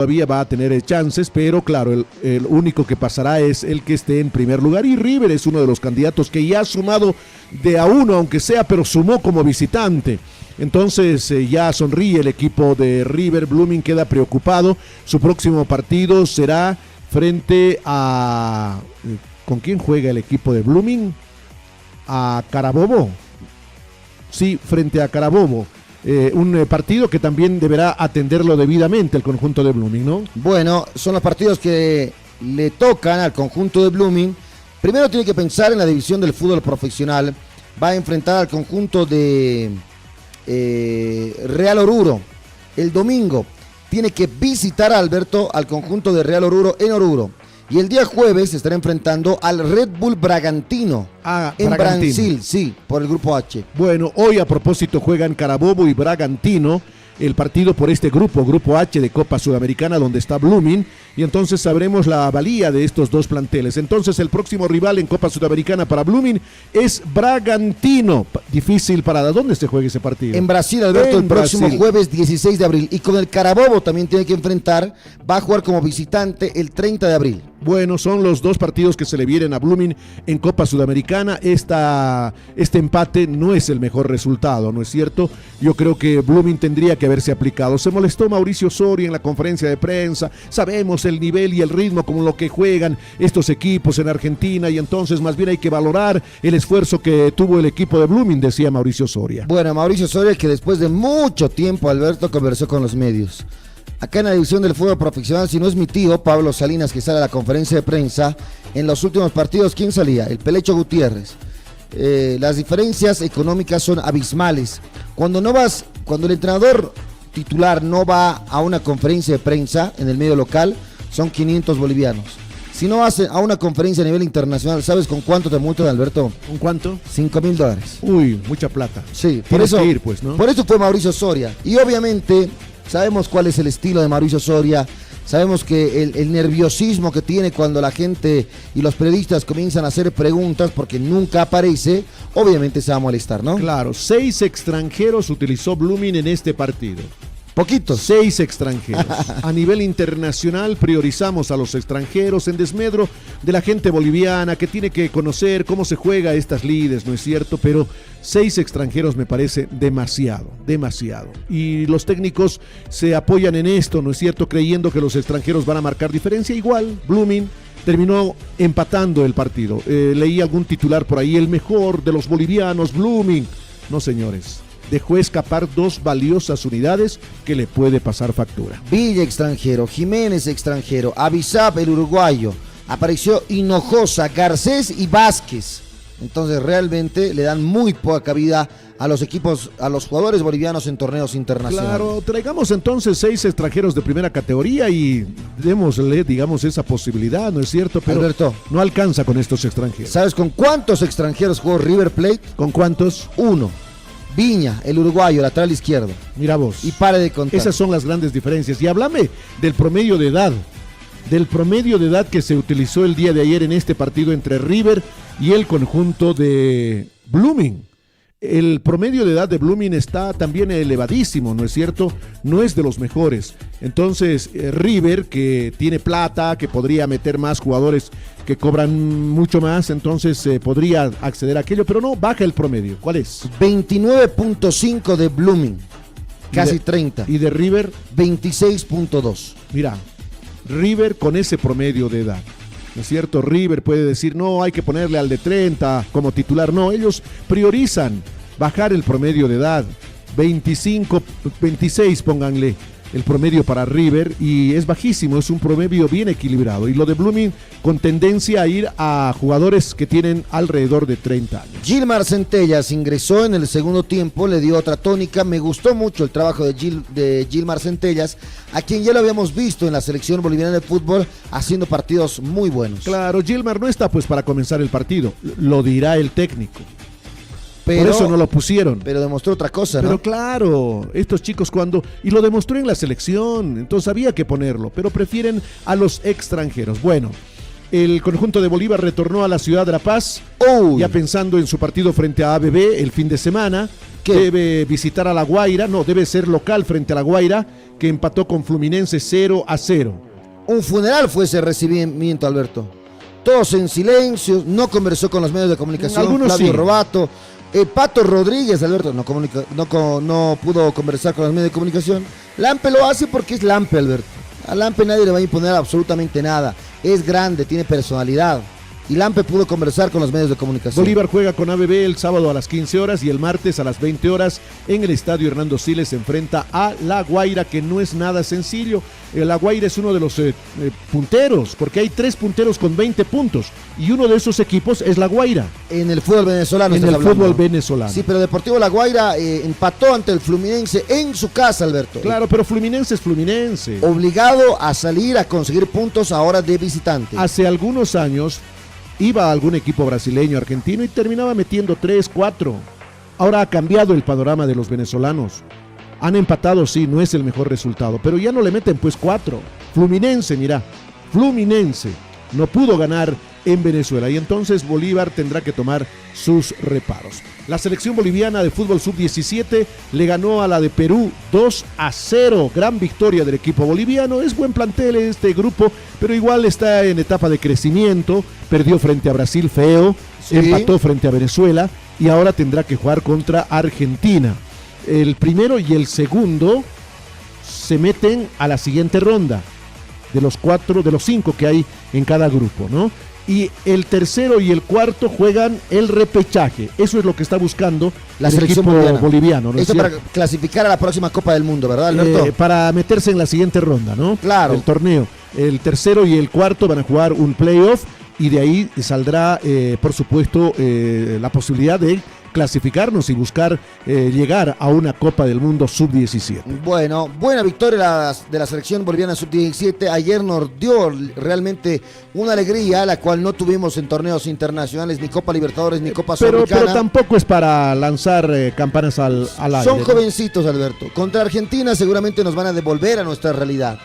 todavía va a tener chances, pero claro, el único que pasará es el que esté en primer lugar, y River es uno de los candidatos que ya ha sumado de a uno, aunque sea, pero sumó como visitante. Entonces ya sonríe el equipo de River. Blooming queda preocupado. Su próximo partido será frente a... ¿Con quién juega el equipo de Blooming? A Carabobo. Sí, frente a Carabobo. Un partido que también deberá atenderlo debidamente el conjunto de Blooming, ¿no? Bueno, son los partidos que le tocan al conjunto de Blooming. Primero tiene que pensar en la división del fútbol profesional. Va a enfrentar al conjunto de Real Oruro. El domingo tiene que visitar a Alberto al conjunto de Real Oruro en Oruro. Y el día jueves se estará enfrentando al Red Bull Bragantino en Brasil, sí, por el grupo H. Bueno, hoy a propósito juegan Carabobo y Bragantino, el partido por este grupo H de Copa Sudamericana, donde está Blooming, y entonces sabremos la valía de estos dos planteles. Entonces el próximo rival en Copa Sudamericana para Blooming es Bragantino. Difícil parada. ¿Dónde se juega ese partido? En Brasil, Alberto, el próximo jueves 16 de abril. Y con el Carabobo también tiene que enfrentar, va a jugar como visitante el 30 de abril. Bueno, son los dos partidos que se le vienen a Blooming en Copa Sudamericana. Este empate no es el mejor resultado, ¿no es cierto? Yo creo que Blooming tendría que haberse aplicado. Se molestó Mauricio Soria en la conferencia de prensa. Sabemos el nivel y el ritmo como lo que juegan estos equipos en Argentina, y entonces más bien hay que valorar el esfuerzo que tuvo el equipo de Blooming, decía Mauricio Soria. Bueno, Mauricio Soria, que después de mucho tiempo, Alberto, conversó con los medios. Acá en la división del fútbol profesional, si no es mi tío, Pablo Salinas, que sale a la conferencia de prensa, en los últimos partidos, ¿quién salía? El Pelecho Gutiérrez. Las diferencias económicas son abismales. Cuando el entrenador titular no va a una conferencia de prensa en el medio local, son 500 bolivianos. Si no vas a una conferencia a nivel internacional, ¿sabes con cuánto te multan, Alberto? ¿Con cuánto? $5.000. Uy, mucha plata. Sí, por eso, ir, pues, ¿no? Por eso fue Mauricio Soria. Y obviamente sabemos cuál es el estilo de Mauricio Soria. Sabemos que el nerviosismo que tiene cuando la gente y los periodistas comienzan a hacer preguntas porque nunca aparece, obviamente se va a molestar, ¿no? Claro, 6 extranjeros utilizó Blooming en este partido. Poquitos. 6 extranjeros. A nivel internacional priorizamos a los extranjeros en desmedro de la gente boliviana que tiene que conocer cómo se juega estas lides, ¿no es cierto? Pero 6 extranjeros me parece demasiado. Y los técnicos se apoyan en esto, ¿no es cierto? Creyendo que los extranjeros van a marcar diferencia. Igual, Blooming terminó empatando el partido. Leí algún titular por ahí, el mejor de los bolivianos, Blooming. No, señores. Dejó escapar 2 valiosas unidades que le puede pasar factura. Villa extranjero, Jiménez extranjero, Avisab el uruguayo, apareció Hinojosa, Garcés y Vázquez. Entonces realmente le dan muy poca cabida a los equipos, a los jugadores bolivianos en torneos internacionales. Claro, traigamos entonces 6 extranjeros de primera categoría y démosle, digamos, esa posibilidad, ¿no es cierto? Pero Alberto, no alcanza con estos extranjeros. ¿Sabes con cuántos extranjeros jugó River Plate? ¿Con cuántos? 1. Viña, el uruguayo, lateral izquierdo. Mira vos. Y pare de contar. Esas son las grandes diferencias. Y háblame del promedio de edad. Del promedio de edad que se utilizó el día de ayer en este partido entre River y el conjunto de Blooming. El promedio de edad de Blooming está también elevadísimo, ¿no es cierto? No es de los mejores. Entonces, River, que tiene plata, que podría meter más jugadores que cobran mucho más, entonces podría acceder a aquello, pero no, baja el promedio. ¿Cuál es? 29.5 de Blooming, casi 30. ¿Y de River? 26.2. Mira, River con ese promedio de edad. ¿No es cierto? River puede decir, no, hay que ponerle al de 30 como titular. No, ellos priorizan bajar el promedio de edad. 25, 26, pónganle el promedio para River, y es bajísimo, es un promedio bien equilibrado. Y lo de Blooming con tendencia a ir a jugadores que tienen alrededor de 30 años. Gilmar Centellas ingresó en el segundo tiempo, le dio otra tónica. Me gustó mucho el trabajo de Gilmar Centellas, a quien ya lo habíamos visto en la selección boliviana de fútbol haciendo partidos muy buenos. Claro, Gilmar no está pues para comenzar el partido, lo dirá el técnico. Pero, por eso no lo pusieron. Pero demostró otra cosa, ¿no? Pero claro, estos chicos y lo demostró en la selección, entonces había que ponerlo, pero prefieren a los extranjeros. Bueno, el conjunto de Bolívar retornó a la ciudad de La Paz, ya pensando en su partido frente a ABB el fin de semana. ¿Qué? Debe visitar a La Guaira, no, debe ser local frente a La Guaira, que empató con Fluminense 0-0. Un funeral fue ese recibimiento, Alberto. Todos en silencio, no conversó con los medios de comunicación. Algunos Flavio sí. Robato, Pato Rodríguez, Alberto, no pudo conversar con los medios de comunicación. Lampe lo hace porque es Lampe, Alberto. A Lampe nadie le va a imponer absolutamente nada. Es grande, tiene personalidad. Y Lampe pudo conversar con los medios de comunicación. Bolívar juega con ABB el sábado a las 15 horas y el martes a las 20 horas en el estadio Hernando Siles se enfrenta a La Guaira, que no es nada sencillo. La Guaira es uno de los punteros, porque hay 3 punteros con 20 puntos y uno de esos equipos es La Guaira. En el fútbol venezolano. En el fútbol venezolano. Sí, pero Deportivo La Guaira empató ante el Fluminense en su casa, Alberto. Claro, pero Fluminense es Fluminense. Obligado a salir a conseguir puntos ahora de visitante. Hace algunos años iba a algún equipo brasileño, argentino y terminaba metiendo 3, 4. Ahora ha cambiado el panorama de los venezolanos. Han empatado, sí, no es el mejor resultado, pero ya no le meten pues 4. Fluminense, mira, Fluminense no pudo ganar en Venezuela y entonces Bolívar tendrá que tomar sus reparos. La selección boliviana de fútbol sub-17 le ganó a la de Perú 2-0. Gran victoria del equipo boliviano. Es buen plantel este grupo, pero igual está en etapa de crecimiento. Perdió frente a Brasil feo, sí. Empató frente a Venezuela y ahora tendrá que jugar contra Argentina. El primero y el segundo se meten a la siguiente ronda de los 5 que hay en cada grupo, ¿no? Y el tercero y el cuarto juegan el repechaje. Eso es lo que está buscando la el selección equipo boliviano. ¿No Esto para clasificar a la próxima Copa del Mundo, ¿verdad, Alberto? Para meterse en la siguiente ronda, ¿no? Claro. El torneo. El tercero y el cuarto van a jugar un playoff y de ahí saldrá, por supuesto, la posibilidad de clasificarnos y buscar llegar a una Copa del Mundo sub-17. Bueno, buena victoria de la selección boliviana sub-17. Ayer nos dio realmente una alegría, la cual no tuvimos en torneos internacionales, ni Copa Libertadores, ni Copa Sudamericana. Pero tampoco es para lanzar campanas al aire. Son jovencitos, Alberto. Contra Argentina seguramente nos van a devolver a nuestra realidad,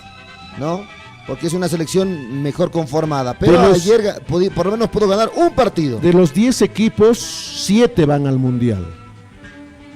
¿no? Porque es una selección mejor conformada. Pero ayer por lo menos pudo ganar un partido. De los 10 equipos, 7 van al Mundial.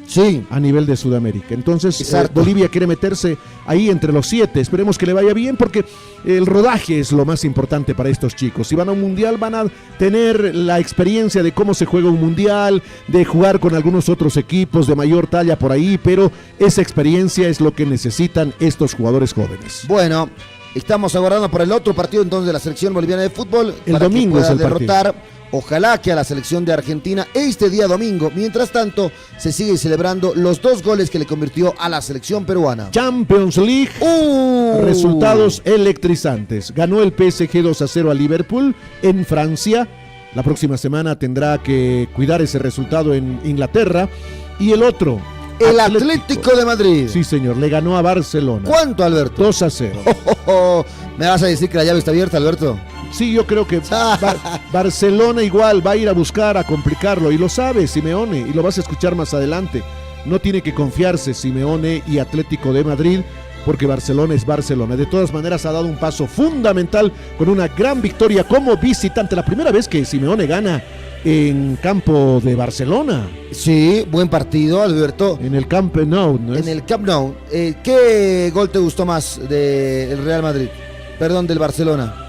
Sí. A nivel de Sudamérica. Entonces, Bolivia quiere meterse ahí entre los 7. Esperemos que le vaya bien porque el rodaje es lo más importante para estos chicos. Si van a un Mundial van a tener la experiencia de cómo se juega un Mundial, de jugar con algunos otros equipos de mayor talla por ahí, pero esa experiencia es lo que necesitan estos jugadores jóvenes. Bueno, estamos aguardando por el otro partido entonces de la selección boliviana de fútbol. El domingo es el derrotar, partido. Ojalá que a la selección de Argentina este día domingo. Mientras tanto, se sigue celebrando los 2 goles que le convirtió a la selección peruana. Champions League. Resultados electrizantes. Ganó el PSG 2-0 a Liverpool en Francia. La próxima semana tendrá que cuidar ese resultado en Inglaterra. Y el otro, el Atlético de Madrid. Sí, señor, le ganó a Barcelona. ¿Cuánto, Alberto? 2-0. ¿Me vas a decir que la llave está abierta, Alberto? Sí, yo creo que Barcelona igual va a ir a buscar, a complicarlo. Y lo sabe Simeone, y lo vas a escuchar más adelante. No tiene que confiarse Simeone y Atlético de Madrid, porque Barcelona es Barcelona. De todas maneras ha dado un paso fundamental con una gran victoria como visitante. La primera vez que Simeone gana en campo de Barcelona. Sí, buen partido, Alberto. En el Camp Nou, ¿no es? En el Camp Nou. ¿Qué gol te gustó más del Real Madrid? Perdón, del Barcelona.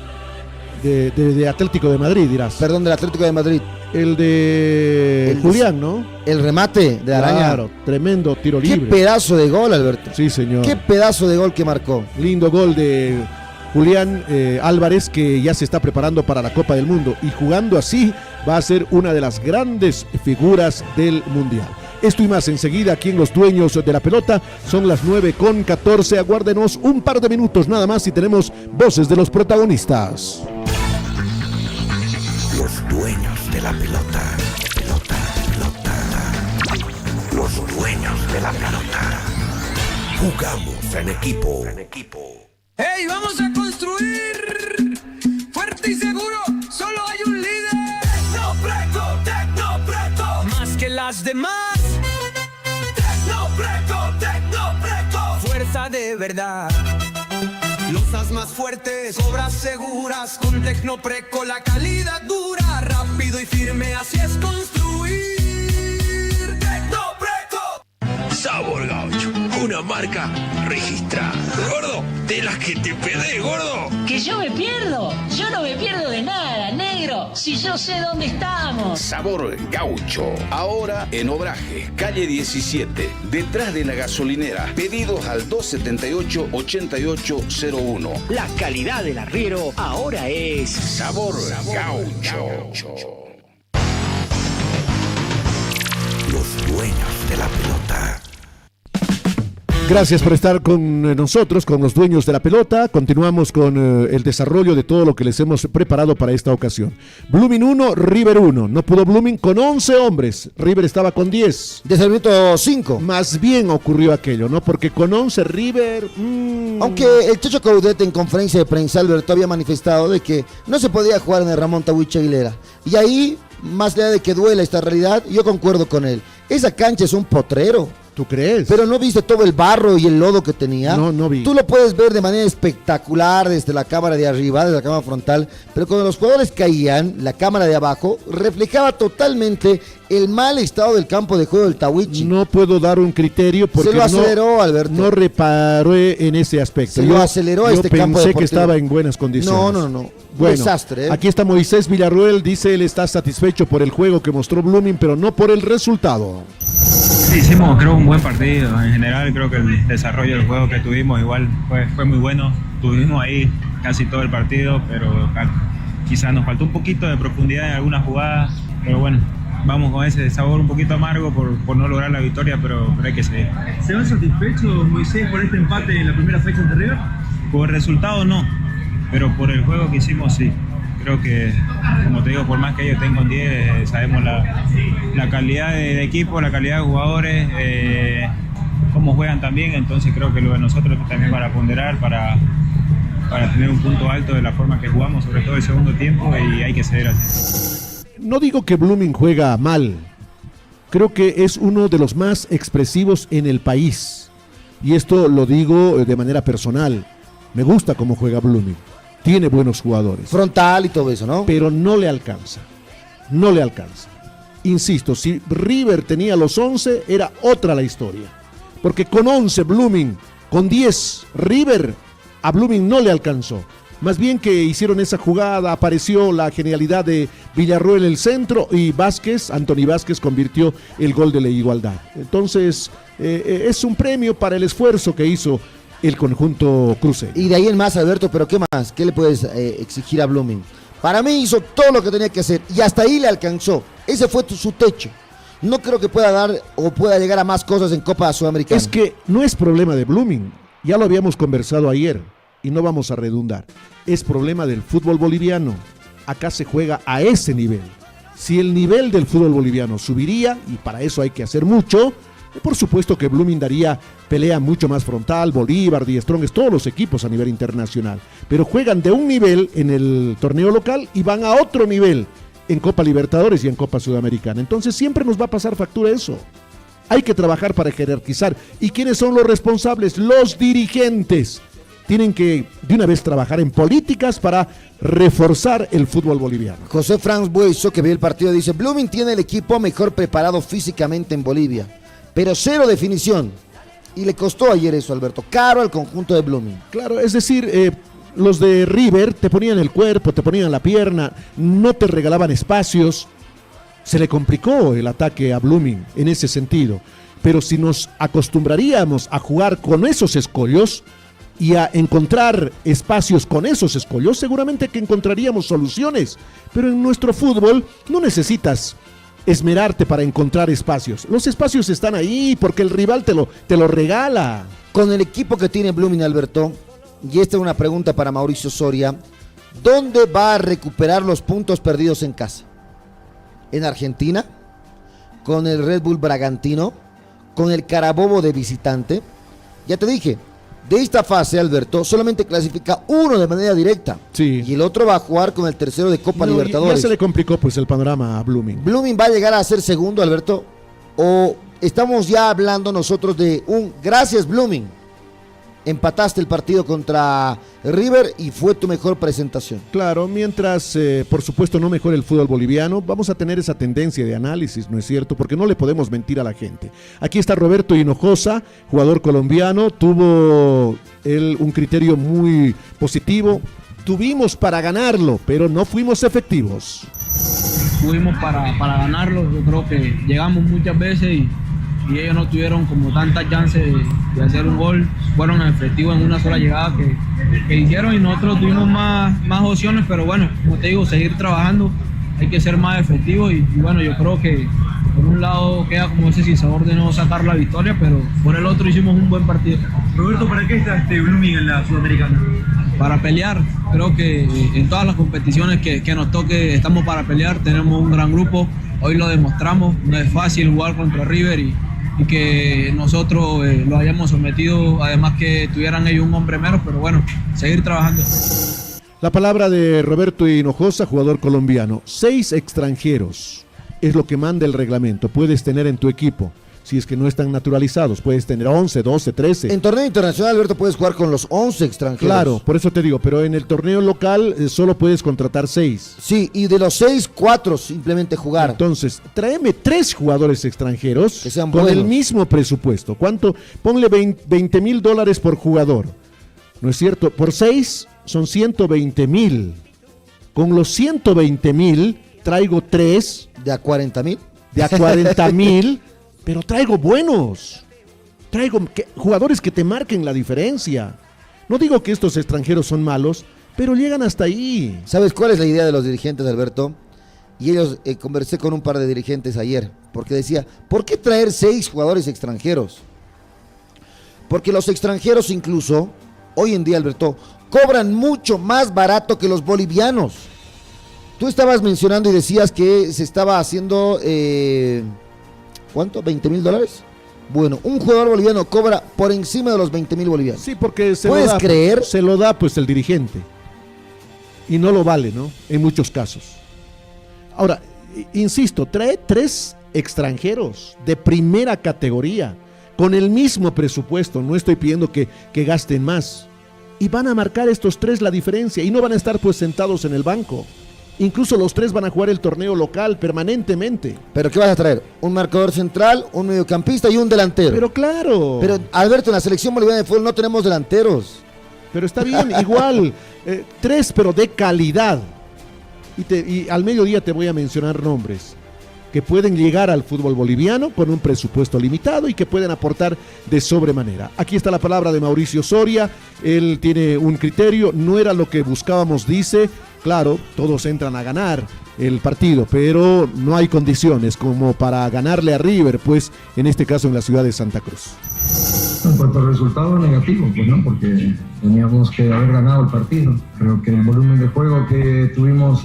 De Atlético de Madrid, dirás. Perdón, del Atlético de Madrid. El de Julián, ¿no? El remate de Araña. Claro, tremendo tiro libre. Qué pedazo de gol, Alberto. Sí, señor. Qué pedazo de gol que marcó. Lindo gol de Julián Álvarez, que ya se está preparando para la Copa del Mundo. Y jugando así va a ser una de las grandes figuras del Mundial. Esto y más enseguida aquí en Los Dueños de la Pelota. Son las 9:14. Aguárdenos un par de minutos nada más y tenemos voces de los protagonistas. Los dueños de la pelota. Pelota, pelota. Los dueños de la pelota. Jugamos en equipo. ¡Hey, vamos a construir! ¡Fuerte y seguro! ¡Solo hay un líder! ¡Tecnopreco! ¡Más que las demás! ¡Tecnopreco! ¡Fuerza de verdad! Losas más fuertes, obras seguras. Con Tecnopreco la calidad dura. Rápido y firme, así es construir. ¡Tecnopreco! Sabor Gaucho, una marca registrada. Gordo, de las que te perdés, gordo. ¿Que yo me pierdo? Yo no me pierdo de nada, negro, si yo sé dónde estamos. Sabor Gaucho, ahora en Obraje, calle 17, detrás de la gasolinera. Pedidos al 278-8801. La calidad del arriero ahora es Sabor Gaucho. Los dueños de la pelota. Gracias por estar con nosotros, con los dueños de la pelota. Continuamos con el desarrollo de todo lo que les hemos preparado para esta ocasión. Blooming 1, River 1. No pudo Blooming con 11 hombres. River estaba con 10. Desde el minuto 5. Más bien ocurrió aquello, ¿no? Porque con 11 River... Aunque el Checho Caudete en conferencia de prensa, Alberto, había manifestado de que no se podía jugar en el Ramón Tawich Aguilera. Y ahí, más allá de que duela esta realidad, yo concuerdo con él. Esa cancha es un potrero. ¿Tú crees? Pero ¿no viste todo el barro y el lodo que tenía? No vi. Tú lo puedes ver de manera espectacular desde la cámara de arriba, desde la cámara frontal, pero cuando los jugadores caían, la cámara de abajo reflejaba totalmente el mal estado del campo de juego del Tawichi. No puedo dar un criterio porque se lo aceleró, Alberto. No reparé en ese aspecto. Se lo aceleró a este campo deportivo. Yo pensé que estaba en buenas condiciones. No. Bueno, desastre, ¿eh? Aquí está Moisés Villarruel, dice él está satisfecho por el juego que mostró Blooming, pero no por el resultado. Sí, hicimos creo un buen partido. En general creo que el desarrollo del juego que tuvimos igual fue muy bueno. Tuvimos ahí casi todo el partido, pero quizás nos faltó un poquito de profundidad en algunas jugadas. Pero bueno, vamos con ese sabor un poquito amargo por no lograr la victoria, pero hay que seguir. ¿Se van satisfechos, Moisés, por este empate en la primera fecha ante River? Por el resultado no, pero por el juego que hicimos sí. Creo que, como te digo, por más que ellos tengan 10, sabemos la calidad de equipo, la calidad de jugadores, cómo juegan también, entonces creo que lo de nosotros también para ponderar, para tener un punto alto de la forma que jugamos, sobre todo el segundo tiempo, y hay que seguir así. No digo que Blooming juega mal, creo que es uno de los más expresivos en el país, y esto lo digo de manera personal, me gusta cómo juega Blooming. Tiene buenos jugadores. Frontal y todo eso, ¿no? Pero no le alcanza. No le alcanza. Insisto, si River tenía los 11, era otra la historia. Porque con 11 Blooming, con 10 River, a Blooming no le alcanzó. Más bien que hicieron esa jugada, apareció la genialidad de Villarroel en el centro y Anthony Vázquez convirtió el gol de la igualdad. Entonces, es un premio para el esfuerzo que hizo el conjunto cruceño. Y de ahí en más, Alberto, pero ¿qué más? ¿Qué le puedes exigir a Blooming? Para mí hizo todo lo que tenía que hacer y hasta ahí le alcanzó. Ese fue su techo. No creo que pueda dar o pueda llegar a más cosas en Copa Sudamericana. Es que no es problema de Blooming. Ya lo habíamos conversado ayer y no vamos a redundar. Es problema del fútbol boliviano. Acá se juega a ese nivel. Si el nivel del fútbol boliviano subiría, y para eso hay que hacer mucho, por supuesto que Blooming daría pelea mucho más frontal, Bolívar, Die Strongest, todos los equipos a nivel internacional. Pero juegan de un nivel en el torneo local y van a otro nivel en Copa Libertadores y en Copa Sudamericana. Entonces siempre nos va a pasar factura eso. Hay que trabajar para jerarquizar. ¿Y quiénes son los responsables? Los dirigentes. Tienen que de una vez trabajar en políticas para reforzar el fútbol boliviano. José Franz Buiso, que vio el partido, dice: Blooming tiene el equipo mejor preparado físicamente en Bolivia, pero cero definición. Y le costó ayer eso, Alberto, caro al conjunto de Blooming. Claro, es decir, los de River te ponían el cuerpo, te ponían la pierna, no te regalaban espacios. Se le complicó el ataque a Blooming en ese sentido. Pero si nos acostumbraríamos a jugar con esos escollos y a encontrar espacios con esos escollos, seguramente que encontraríamos soluciones. Pero en nuestro fútbol no necesitas esmerarte para encontrar espacios. Los espacios están ahí porque el rival te lo regala. Con el equipo que tiene Blooming, Alberto, y esta es una pregunta para Mauricio Soria, ¿dónde va a recuperar los puntos perdidos en casa? ¿En Argentina? ¿Con el Red Bull Bragantino? ¿Con el Carabobo de visitante? Ya te dije, de esta fase, Alberto, solamente clasifica uno de manera directa. Sí. Y el otro va a jugar con el tercero de Copa Libertadores. Ya se le complicó pues el panorama a Blooming. ¿Blooming va a llegar a ser segundo, Alberto? ¿O estamos ya hablando nosotros de un gracias Blooming? empataste el partido contra River y fue tu mejor presentación. Claro, mientras, por supuesto, no mejore el fútbol boliviano, vamos a tener esa tendencia de análisis, ¿no es cierto? Porque no le podemos mentir a la gente. Aquí está Roberto Hinojosa, jugador colombiano, tuvo él un criterio muy positivo. Tuvimos para ganarlo, pero no fuimos efectivos. Tuvimos para ganarlo, yo creo que llegamos muchas veces y ellos no tuvieron como tantas chances de hacer un gol, fueron efectivos en una sola llegada que hicieron y nosotros tuvimos más opciones, pero bueno, como te digo, seguir trabajando, hay que ser más efectivos y bueno, yo creo que por un lado queda como ese sinsabor de no sacar la victoria, pero por el otro hicimos un buen partido. Roberto, ¿para qué está Blooming en la Sudamericana? Para pelear, creo que en todas las competiciones que nos toque estamos para pelear, tenemos un gran grupo, hoy lo demostramos, no es fácil jugar contra River y que nosotros lo hayamos sometido, además que tuvieran ellos un hombre menos, pero bueno, seguir trabajando. La palabra de Roberto Hinojosa, jugador colombiano. 6 extranjeros es lo que manda el reglamento, puedes tener en tu equipo. Si es que no están naturalizados, puedes tener 11, 12, 13. En torneo internacional, Alberto, puedes jugar con los 11 extranjeros. Claro, por eso te digo, pero en el torneo local solo puedes contratar 6. Sí, y de los 6, 4 simplemente jugar. Entonces, tráeme 3 jugadores extranjeros que sean con buenos. el mismo presupuesto. ¿Cuánto? Ponle $20,000 por jugador. ¿No es cierto? Por 6 son 120,000. Con los 120,000 traigo 3. ¿De a 40,000? De a 40,000. Pero traigo buenos, jugadores que te marquen la diferencia. No digo que estos extranjeros son malos, pero llegan hasta ahí. ¿Sabes cuál es la idea de los dirigentes, Alberto? Y ellos, conversé con un par de dirigentes ayer, porque decía, ¿por qué traer 6 jugadores extranjeros? Porque los extranjeros incluso, hoy en día, Alberto, cobran mucho más barato que los bolivianos. Tú estabas mencionando y decías que se estaba haciendo... ¿cuánto? ¿$20,000? Bueno, un jugador boliviano cobra por encima de los 20,000 bolivianos. Sí, porque ¿Puedes creer? Se lo da pues el dirigente. Y no lo vale, ¿no? En muchos casos. Ahora, insisto, trae 3 extranjeros de primera categoría, con el mismo presupuesto. No estoy pidiendo que gasten más. Y van a marcar estos 3 la diferencia y no van a estar pues sentados en el banco. Incluso los 3 van a jugar el torneo local permanentemente. ¿Pero qué vas a traer? Un marcador central, un mediocampista y un delantero. Pero claro. Pero Alberto, en la selección boliviana de fútbol no tenemos delanteros. Pero está bien, igual. 3 pero de calidad. Y al mediodía te voy a mencionar nombres que pueden llegar al fútbol boliviano con un presupuesto limitado y que pueden aportar de sobremanera. Aquí está la palabra de Mauricio Soria. Él tiene un criterio, no era lo que buscábamos, dice. Claro, todos entran a ganar el partido, pero no hay condiciones como para ganarle a River, pues en este caso en la ciudad de Santa Cruz. En cuanto al resultado, negativo, pues no, porque teníamos que haber ganado el partido. Creo que el volumen de juego que tuvimos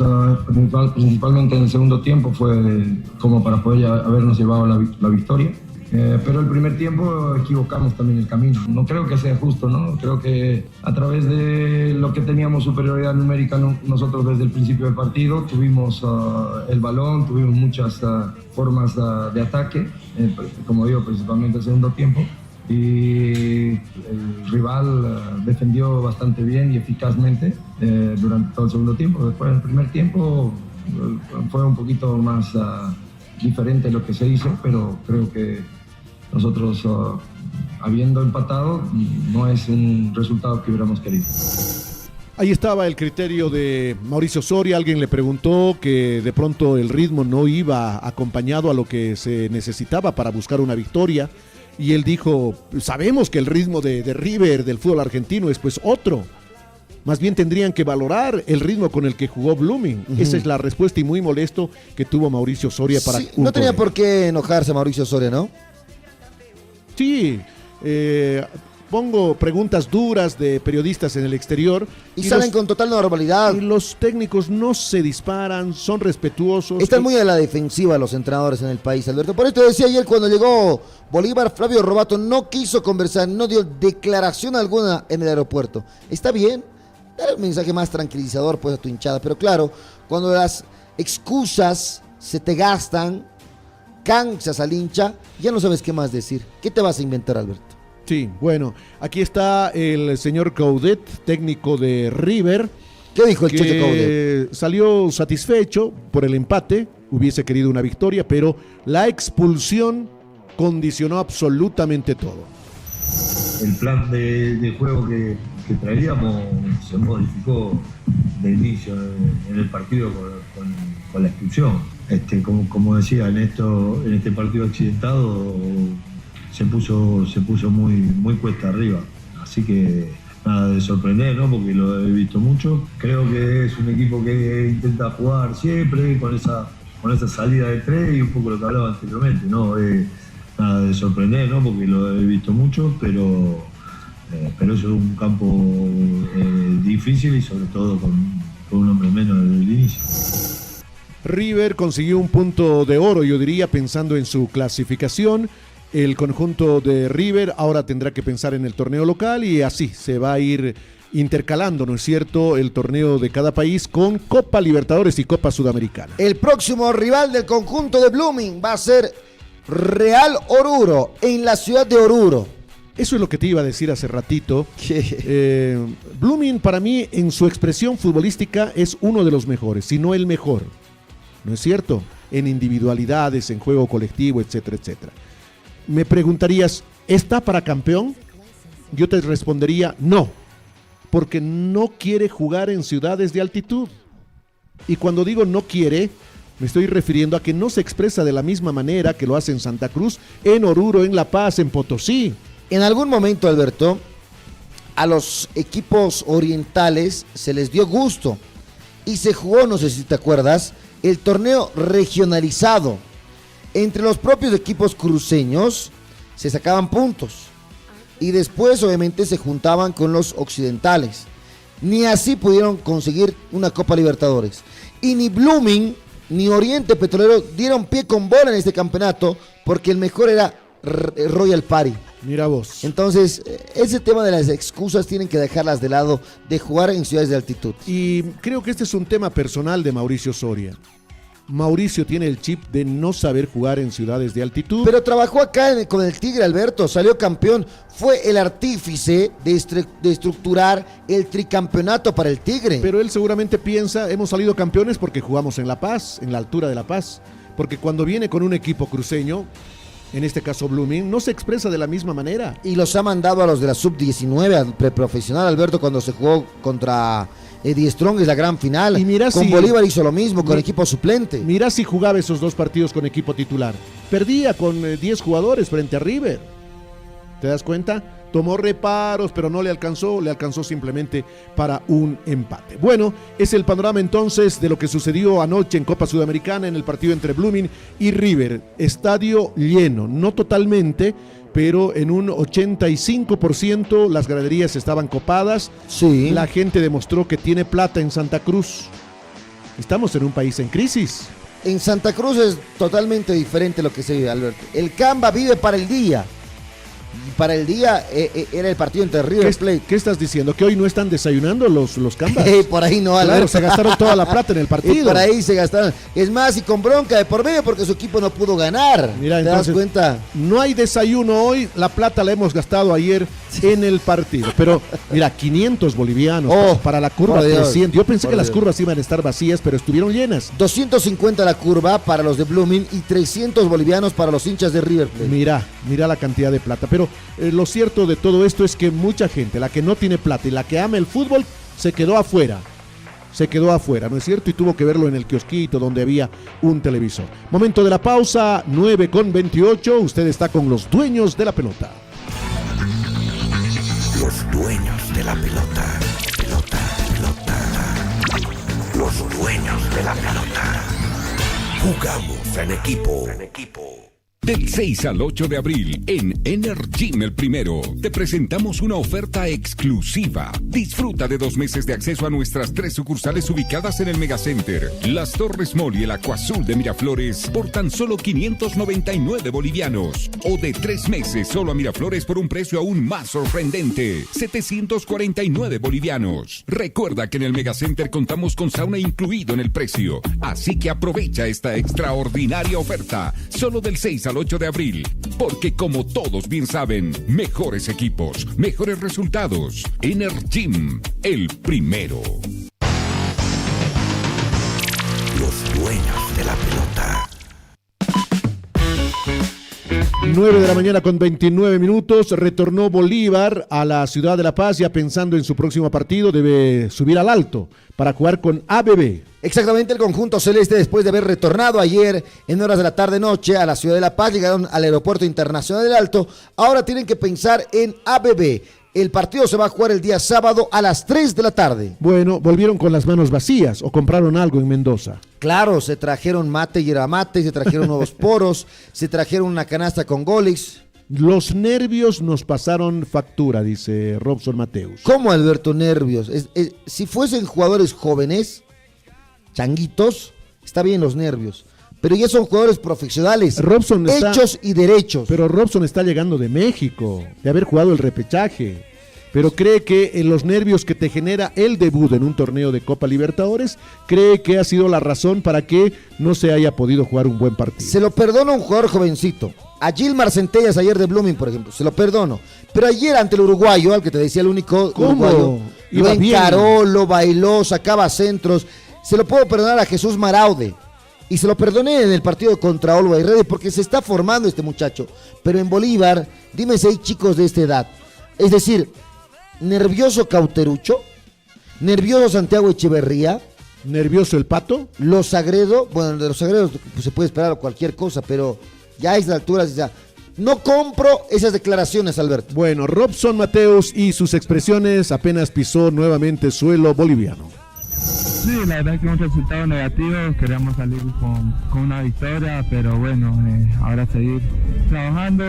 principalmente en el segundo tiempo fue como para poder habernos llevado la victoria. Pero el primer tiempo equivocamos también el camino. No creo que sea justo, ¿no? Creo que a través de lo que teníamos superioridad numérica nosotros desde el principio del partido tuvimos el balón, tuvimos muchas formas de ataque, como digo, principalmente el segundo tiempo. Y el rival defendió bastante bien y eficazmente durante todo el segundo tiempo. Después del primer tiempo fue un poquito más diferente lo que se hizo, pero creo que nosotros habiendo empatado no es un resultado que hubiéramos querido. Ahí estaba el criterio de Mauricio Soria. Alguien le preguntó que de pronto el ritmo no iba acompañado a lo que se necesitaba para buscar una victoria. Y él dijo, sabemos que el ritmo de River, del fútbol argentino, es pues otro. Más bien tendrían que valorar el ritmo con el que jugó Blooming. Esa es la respuesta y muy molesto que tuvo Mauricio Soria para... Sí, no tenía por qué enojarse Mauricio Soria, ¿no? Sí, pongo preguntas duras de periodistas en el exterior. Y salen con total normalidad. Y los técnicos no se disparan, son respetuosos. Están muy a la defensiva los entrenadores en el país, Alberto. Por esto decía ayer cuando llegó Bolívar, Flavio Robato no quiso conversar, no dio declaración alguna en el aeropuerto. Está bien, dar un mensaje más tranquilizador pues a tu hinchada. Pero claro, cuando las excusas se te gastan, cansas al hincha, ya no sabes qué más decir. ¿Qué te vas a inventar, Alberto? Sí, bueno, aquí está el señor Coudet, técnico de River. ¿Qué dijo el que Cheche Coudet? Salió satisfecho por el empate, hubiese querido una victoria, pero la expulsión condicionó absolutamente todo. El plan de juego que traíamos se modificó de inicio en el partido con la expulsión. Como decía, en este partido accidentado se puso muy cuesta arriba. Así que nada de sorprender, ¿no? Porque lo he visto mucho. Creo que es un equipo que intenta jugar siempre con esa salida de tres y un poco lo que hablaba anteriormente, ¿no? Nada de sorprender, ¿no? Porque lo he visto mucho, pero eso es un campo difícil y sobre todo con un hombre menos desde el inicio. River consiguió un punto de oro, yo diría, pensando en su clasificación. El conjunto de River ahora tendrá que pensar en el torneo local y así se va a ir intercalando, ¿no es cierto?, el torneo de cada país con Copa Libertadores y Copa Sudamericana. El próximo rival del conjunto de Blooming va a ser Real Oruro, en la ciudad de Oruro. Eso es lo que te iba a decir hace ratito. Blooming, para mí, en su expresión futbolística, es uno de los mejores, si no el mejor. ¿No es cierto? En individualidades, en juego colectivo, etcétera, etcétera. Me preguntarías, ¿está para campeón? Yo te respondería, no, porque no quiere jugar en ciudades de altitud. Y cuando digo no quiere, me estoy refiriendo a que no se expresa de la misma manera que lo hace en Santa Cruz, en Oruro, en La Paz, en Potosí. En algún momento, Alberto, a los equipos orientales se les dio gusto y se jugó, no sé si te acuerdas, el torneo regionalizado. Entre los propios equipos cruceños se sacaban puntos y después obviamente se juntaban con los occidentales. Ni así pudieron conseguir una Copa Libertadores. Y ni Blooming ni Oriente Petrolero dieron pie con bola en este campeonato porque el mejor era Royal Party. Mira vos. Entonces, ese tema de las excusas tienen que dejarlas de lado, de jugar en ciudades de altitud. Y creo que este es un tema personal de Mauricio Soria. Mauricio tiene el chip de no saber jugar en ciudades de altitud. Pero trabajó acá con el Tigre, Alberto, salió campeón. Fue el artífice de estructurar el tricampeonato para el Tigre. Pero él seguramente piensa, hemos salido campeones porque jugamos en La Paz, en la altura de La Paz. Porque cuando viene con un equipo cruceño, en este caso Blooming, no se expresa de la misma manera. Y los ha mandado a los de la sub-19 al preprofesional, Alberto, cuando se jugó contra Eddie Strong, es la gran final. Y mira, con Bolívar hizo lo mismo, con equipo suplente. Mira si jugaba esos dos partidos con equipo titular. Perdía con 10 jugadores frente a River. ¿Te das cuenta? Tomó reparos, pero no le alcanzó simplemente para un empate. Bueno, es el panorama entonces de lo que sucedió anoche en Copa Sudamericana en el partido entre Blooming y River. Estadio lleno, no totalmente, pero en un 85% las graderías estaban copadas. Sí. La gente demostró que tiene plata en Santa Cruz. Estamos en un país en crisis. En Santa Cruz es totalmente diferente lo que se vive, Alberto. El Camba vive para el día. Para el día era el partido entre River Plate. ¿Qué estás diciendo? ¿Que hoy no están desayunando los Cambas? Por ahí no, Alberto. Claro, se gastaron toda la plata en el partido. Por ahí se gastaron. Es más, y con bronca de por medio porque su equipo no pudo ganar. Mira, ¿te entonces, das cuenta? No hay desayuno hoy, la plata la hemos gastado ayer en el partido. Pero mira, 500 bolivianos para la curva 300. Yo pensé que las curvas iban a estar vacías, pero estuvieron llenas. 250 la curva para los de Blooming y 300 bolivianos para los hinchas de River Plate. Mira la cantidad de plata. Pero lo cierto de todo esto es que mucha gente, la que no tiene plata y la que ama el fútbol, se quedó afuera, ¿no es cierto? Y tuvo que verlo en el kiosquito donde había un televisor. Momento de la pausa, 9:28, usted está con los dueños de la pelota. Los dueños de la pelota. Los dueños de la pelota. Jugamos en equipo. Del 6 al 8 de abril, en Energym El Primero, te presentamos una oferta exclusiva. Disfruta de 2 meses de acceso a nuestras 3 sucursales ubicadas en el Megacenter, Las Torres Mall y el Acuazul de Miraflores, por tan solo 599 bolivianos. O de 3 meses solo a Miraflores por un precio aún más sorprendente, 749 bolivianos. Recuerda que en el Megacenter contamos con sauna incluido en el precio, así que aprovecha esta extraordinaria oferta, solo del 6 al al 8 de abril, porque como todos bien saben, mejores equipos, mejores resultados. Energym, el primero. Los dueños de la pelota. 9 de la mañana con 29 minutos, retornó Bolívar a la ciudad de La Paz, ya pensando en su próximo partido, debe subir al Alto para jugar con ABB. Exactamente, el conjunto celeste, después de haber retornado ayer en horas de la tarde-noche a la ciudad de La Paz, llegaron al Aeropuerto Internacional del Alto, ahora tienen que pensar en ABB. El partido se va a jugar el día sábado a las 3 de la tarde. Bueno, volvieron con las manos vacías o compraron algo en Mendoza. Claro, se trajeron mate y yerba mate, se trajeron nuevos poros, se trajeron una canasta con goles. Los nervios nos pasaron factura, dice Robson Mateus. ¿Cómo, Alberto, nervios? Si fuesen jugadores jóvenes, changuitos, está bien los nervios. Pero ya son jugadores profesionales, Robson hechos y derechos. Pero Robson está llegando de México, de haber jugado el repechaje. Pero cree que en los nervios que te genera el debut en un torneo de Copa Libertadores, cree que ha sido la razón para que no se haya podido jugar un buen partido. Se lo perdono a un jugador jovencito. A Gilmar Centellas ayer de Blooming, por ejemplo, se lo perdono. Pero ayer ante el uruguayo, al que te decía el único uruguayo, lo encaró, lo bailó, sacaba centros. Se lo puedo perdonar a Jesús Maraude. Y se lo perdoné en el partido contra Always Ready porque se está formando este muchacho. Pero en Bolívar, dime si hay chicos de esta edad. Es decir, nervioso Cauterucho, nervioso Santiago Echeverría, nervioso el Pato, Los Sagredo. Bueno, de Los Sagredos pues, se puede esperar cualquier cosa, pero ya a estas alturas ya no compro esas declaraciones, Alberto. Bueno, Robson Mateus y sus expresiones apenas pisó nuevamente suelo boliviano. Sí, la verdad que un resultado negativo, queríamos salir con una victoria, pero bueno, ahora seguir trabajando,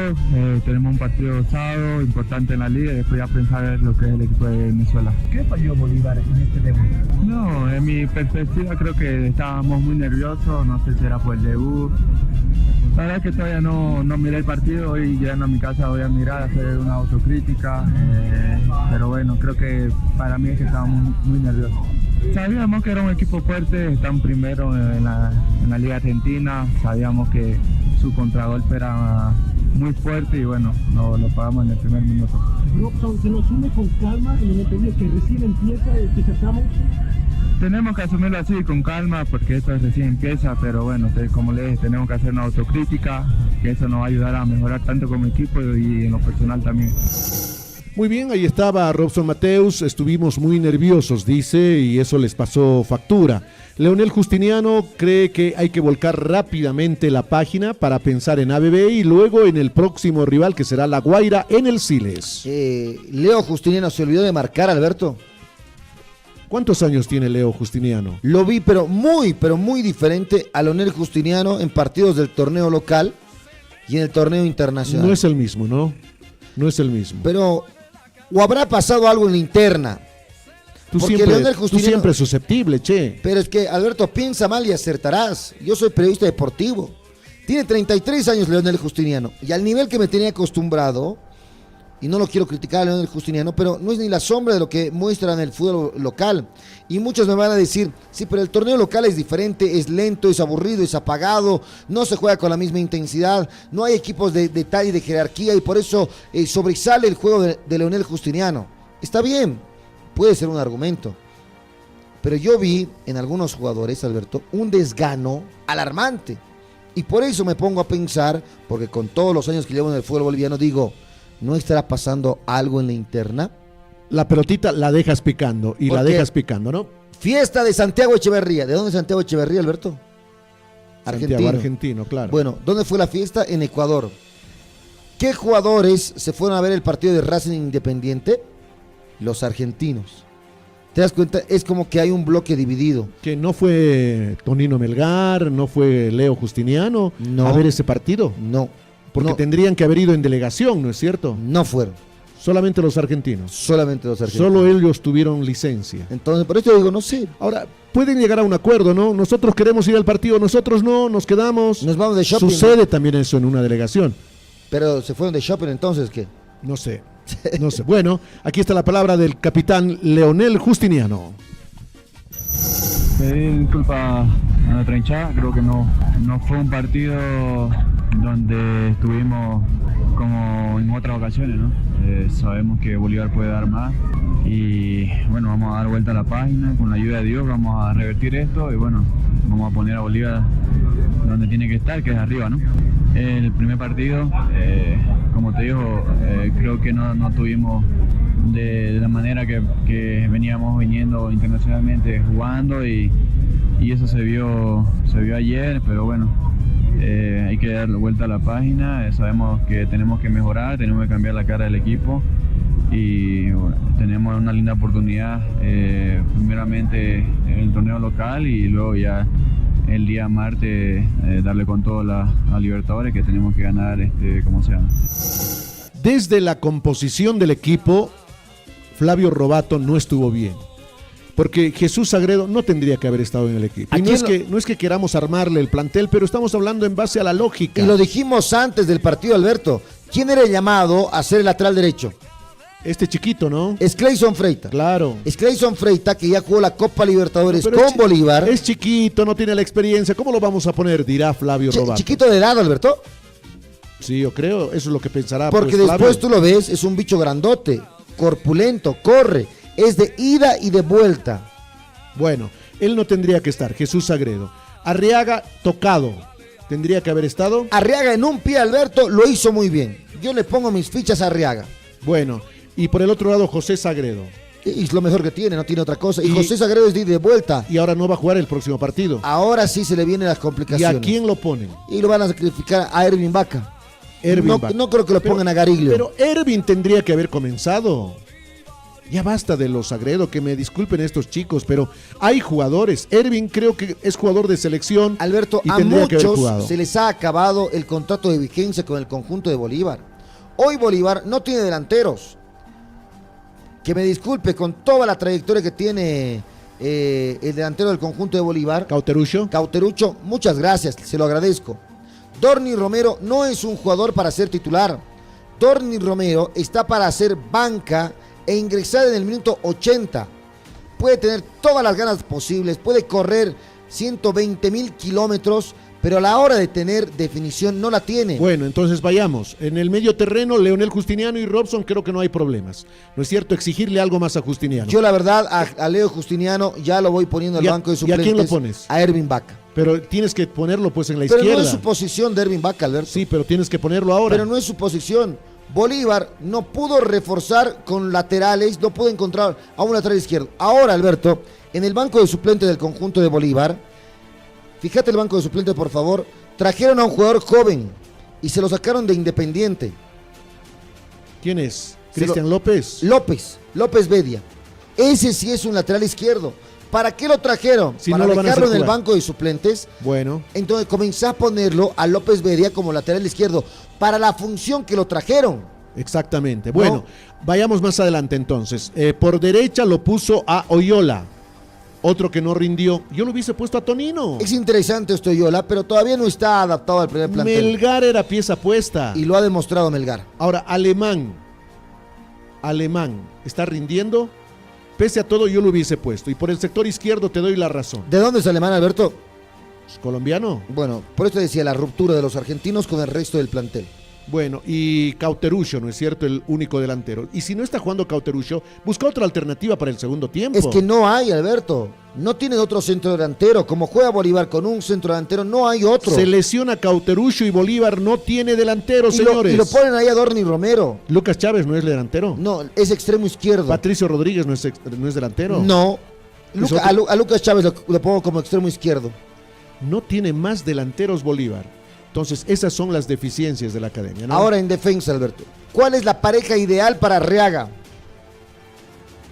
tenemos un partido sábado importante en la liga y después ya pensar en lo que es el equipo de Venezuela. ¿Qué falló Bolívar en este debut? No, en mi perspectiva creo que estábamos muy nerviosos, no sé si era por el debut. La verdad que todavía no miré el partido, hoy llegando a mi casa voy a mirar, hacer una autocrítica, pero bueno, creo que para mí es que estábamos muy nerviosos. Sabíamos que era un equipo fuerte, están primero en la Liga Argentina, sabíamos que su contragolpe era muy fuerte y bueno, lo pagamos en el primer minuto. Robson, ¿se nos une con calma en el entendido que recién empieza este certamen? Tenemos que asumirlo así, con calma, porque esto recién empieza, pero bueno, como les dije, tenemos que hacer una autocrítica, que eso nos va a ayudar a mejorar tanto como equipo y en lo personal también. Muy bien, ahí estaba Robson Mateus, estuvimos muy nerviosos, dice, y eso les pasó factura. Leonel Justiniano cree que hay que volcar rápidamente la página para pensar en ABB y luego en el próximo rival que será La Guaira en el Siles. Leo Justiniano se olvidó de marcar, Alberto. ¿Cuántos años tiene Leo Justiniano? Lo vi, pero muy diferente a Leonel Justiniano en partidos del torneo local y en el torneo internacional. No es el mismo, ¿no? No es el mismo. Pero, o habrá pasado algo en la interna. Tú siempre susceptible, che. Pero es que, Alberto, piensa mal y acertarás. Yo soy periodista deportivo. Tiene 33 años Leonel Justiniano. Y al nivel que me tenía acostumbrado, y no lo quiero criticar a Leonel Justiniano, pero no es ni la sombra de lo que muestra en el fútbol local. Y muchos me van a decir, sí, pero el torneo local es diferente, es lento, es aburrido, es apagado, no se juega con la misma intensidad, no hay equipos de talla y de jerarquía, y por eso sobresale el juego de Leonel Justiniano. Está bien, puede ser un argumento. Pero yo vi en algunos jugadores, Alberto, un desgano alarmante. Y por eso me pongo a pensar, porque con todos los años que llevo en el fútbol boliviano, digo, ¿no estará pasando algo en la interna? La pelotita la dejas picando y la dejas picando, ¿no? Fiesta de Santiago Echeverría. ¿De dónde es Santiago Echeverría, Alberto? Santiago, argentino, claro. Bueno, ¿dónde fue la fiesta? En Ecuador. ¿Qué jugadores se fueron a ver el partido de Racing Independiente? Los argentinos. ¿Te das cuenta? Es como que hay un bloque dividido. ¿Que no fue Tonino Melgar, no fue Leo Justiniano a ver ese partido? No. Porque tendrían que haber ido en delegación, ¿no es cierto? No fueron. Solamente los argentinos. Solamente los argentinos. Solo ellos tuvieron licencia. Entonces, por eso digo, no sé. Ahora, pueden llegar a un acuerdo, ¿no? Nosotros queremos ir al partido, nosotros no, nos quedamos. Nos vamos de shopping. Sucede también eso en una delegación. Pero se fueron de shopping, entonces, ¿qué? No sé. No sé. Bueno, aquí está la palabra del capitán Leonel Justiniano. Pedir disculpas a nuestra hinchada, creo que no fue un partido donde estuvimos como en otras ocasiones, ¿no? Sabemos que Bolívar puede dar más y bueno, vamos a dar vuelta a la página, con la ayuda de Dios vamos a revertir esto y bueno, vamos a poner a Bolívar donde tiene que estar, que es arriba, ¿no? El primer partido, como te digo, creo que no tuvimos de la manera que veníamos viniendo internacionalmente jugando y eso se vio ayer, pero bueno, hay que dar vuelta a la página, sabemos que tenemos que mejorar, tenemos que cambiar la cara del equipo y bueno, tenemos una linda oportunidad, primeramente en el torneo local y luego ya el día martes darle con todo a Libertadores, que tenemos que ganar como sea. Desde la composición del equipo, Flavio Robato no estuvo bien, porque Jesús Sagredo no tendría que haber estado en el equipo. Y no es que queramos armarle el plantel, pero estamos hablando en base a la lógica. Y lo dijimos antes del partido, Alberto. ¿Quién era el llamado a ser el lateral derecho? Este chiquito, ¿no? Es Clayson Freita. Claro. Es Clayson Freita, que ya jugó la Copa Libertadores con Bolívar. Es chiquito, no tiene la experiencia. ¿Cómo lo vamos a poner? Dirá Flavio Robato. ¿Chiquito de edad, Alberto? Sí, yo creo. Eso es lo que pensará. Porque pues, después tú lo ves, es un bicho grandote, corpulento, corre. Es de ida y de vuelta. Bueno, él no tendría que estar. Jesús Sagredo. Arriaga, tocado. ¿Tendría que haber estado? Arriaga en un pie, Alberto, lo hizo muy bien. Yo le pongo mis fichas a Arriaga. Bueno, y por el otro lado, José Sagredo. Y es lo mejor que tiene, no tiene otra cosa. Y José Sagredo es de ida y de vuelta. Y ahora no va a jugar el próximo partido. Ahora sí se le vienen las complicaciones. ¿Y a quién lo ponen? Y lo van a sacrificar a Ervin Vaca. Vaca. No creo que lo pongan a Gariglio. Pero Ervin tendría que haber comenzado. Ya basta de los Sagredo, que me disculpen estos chicos, pero hay jugadores. Ervin creo que es jugador de selección. Alberto, y a muchos se les ha acabado el contrato de vigencia con el conjunto de Bolívar. Hoy Bolívar no tiene delanteros. Que me disculpe, con toda la trayectoria que tiene el delantero del conjunto de Bolívar. Cauterucho, muchas gracias, se lo agradezco. Dorni Romero no es un jugador para ser titular. Dorni Romero está para hacer banca e ingresar en el minuto 80. Puede tener todas las ganas posibles, puede correr 120,000 kilómetros, pero a la hora de tener definición no la tiene. Bueno, entonces vayamos. En el medio terreno, Leonel Justiniano y Robson, creo que no hay problemas. ¿No es cierto? Exigirle algo más a Justiniano. Yo la verdad a Leo Justiniano ya lo voy poniendo al banco de suplentes. ¿Y a quién lo pones? A Ervin Vaca. Pero tienes que ponerlo pues en la izquierda. Pero no es su posición de Ervin Vaca, Alberto. Sí, pero tienes que ponerlo ahora. Pero no es su posición. Bolívar no pudo reforzar con laterales, no pudo encontrar a un lateral izquierdo. Ahora, Alberto, en el banco de suplentes del conjunto de Bolívar, fíjate el banco de suplentes, por favor, trajeron a un jugador joven y se lo sacaron de Independiente. ¿Quién es? ¿Cristian López? López Bedia. Ese sí es un lateral izquierdo. ¿Para qué lo trajeron? Si para no lo van a dejarlo hacer en el jugar. banco de suplentes. Bueno. Entonces comenzá a ponerlo a López Bedia como lateral izquierdo para la función que lo trajeron. Exactamente. Bueno, vayamos más adelante entonces. Por derecha lo puso a Oyola, otro que no rindió. Yo lo hubiese puesto a Tonino. Es interesante esto Oyola, pero todavía no está adaptado al primer plantel. Melgar era pieza puesta. Y lo ha demostrado Melgar. Ahora, Alemán, ¿está rindiendo? Pese a todo, yo lo hubiese puesto. Y por el sector izquierdo te doy la razón. ¿De dónde es Alemán, Alberto? ¿Es colombiano? Bueno, por eso decía la ruptura de los argentinos con el resto del plantel. Bueno, y Cauterucho, ¿no es cierto? El único delantero. Y si no está jugando Cauterucho, busca otra alternativa para el segundo tiempo. Es que no hay, Alberto. No tienen otro centro delantero. Como juega Bolívar con un centro delantero, no hay otro. Se lesiona Cauterucho y Bolívar no tiene delantero, señores. Y lo ponen ahí a Dorni Romero. Lucas Chávez no es delantero. No, es extremo izquierdo. Patricio Rodríguez no es delantero. No. A Lucas Chávez lo pongo como extremo izquierdo. No tiene más delanteros Bolívar. Entonces, esas son las deficiencias de la academia, ¿no? Ahora en defensa, Alberto. ¿Cuál es la pareja ideal para Arriaga?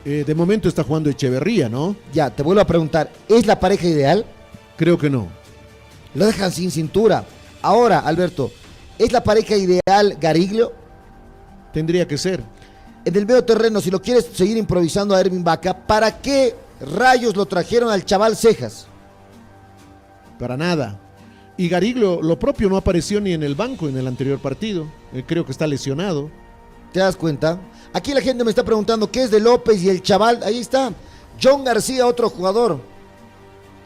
De momento está jugando Echeverría, ¿no? Ya, te vuelvo a preguntar. ¿Es la pareja ideal? Creo que no. Lo dejan sin cintura. Ahora, Alberto, ¿es la pareja ideal Gariglio? Tendría que ser. En el medio terreno, si lo quieres seguir improvisando a Ervin Vaca, ¿para qué rayos lo trajeron al chaval Cejas? Para nada. Y Gariglio, lo propio, no apareció ni en el banco en el anterior partido. Creo que está lesionado. ¿Te das cuenta? Aquí la gente me está preguntando qué es de López y el chaval. Ahí está. John García, otro jugador.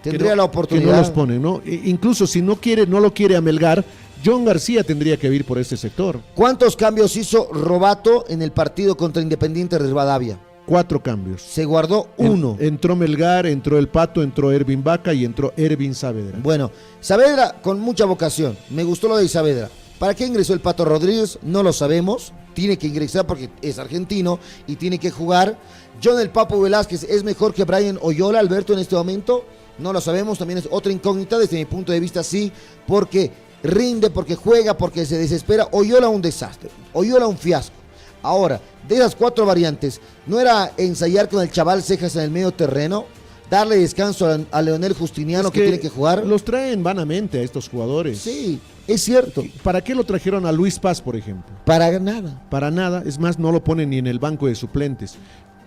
Tendría la oportunidad. Que no los ponen, ¿no? Incluso si no lo quiere a Melgar, John García tendría que ir por ese sector. ¿Cuántos cambios hizo Robato en el partido contra Independiente Rivadavia? 4 cambios. Se guardó 1. Entró Melgar, entró el Pato, entró Ervin Vaca y entró Ervin Saavedra. Bueno, Saavedra con mucha vocación. Me gustó lo de Saavedra. ¿Para qué ingresó el Pato Rodríguez? No lo sabemos. Tiene que ingresar porque es argentino y tiene que jugar. John el Papo Velázquez es mejor que Brian Oyola, Alberto, en este momento. No lo sabemos. También es otra incógnita desde mi punto de vista, sí, porque rinde, porque juega, porque se desespera. Oyola un desastre. Oyola un fiasco. Ahora, de esas 4 variantes, ¿no era ensayar con el chaval Cejas en el medio terreno? Darle descanso a Leonel Justiniano que tiene que jugar. Los traen vanamente a estos jugadores. Sí, es cierto. ¿Para qué lo trajeron a Luis Paz, por ejemplo? Para nada. Para nada. Es más, no lo ponen ni en el banco de suplentes.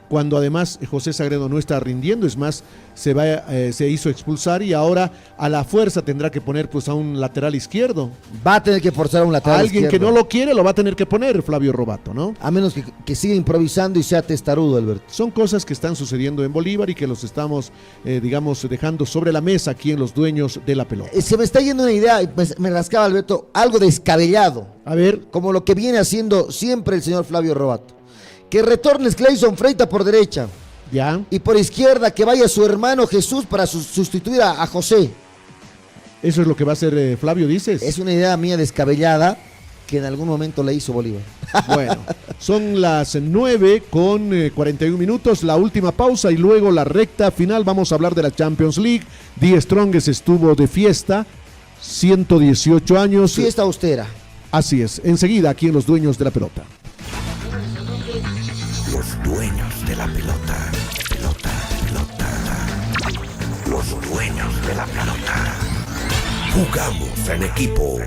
Cuando además José Sagredo no está rindiendo, es más, se hizo expulsar y ahora a la fuerza tendrá que poner pues a un lateral izquierdo. Va a tener que forzar a un lateral Alguien izquierdo. que no lo quiere lo va a tener que poner Flavio Robato, ¿no? A menos que siga improvisando y sea testarudo, Alberto. Son cosas que están sucediendo en Bolívar y que los estamos, digamos, dejando sobre la mesa aquí en Los Dueños de la Pelota. Se me está yendo una idea, me rascaba, Alberto, algo descabellado. A ver. Como lo que viene haciendo siempre el señor Flavio Robato. Que retornes Clayson Freita por derecha. Ya. Y por izquierda que vaya su hermano Jesús para sustituir a José. ¿Eso es lo que va a hacer Flavio, dices? Es una idea mía descabellada que en algún momento le hizo Bolívar. Bueno, son las 9:41, la última pausa y luego la recta final. Vamos a hablar de la Champions League. Die Strongest estuvo de fiesta, 118 años. Fiesta austera. Así es, enseguida aquí en Los Dueños de la Pelota. Los dueños de la pelota. Pelota, pelota. Los dueños de la pelota. Jugamos en equipo.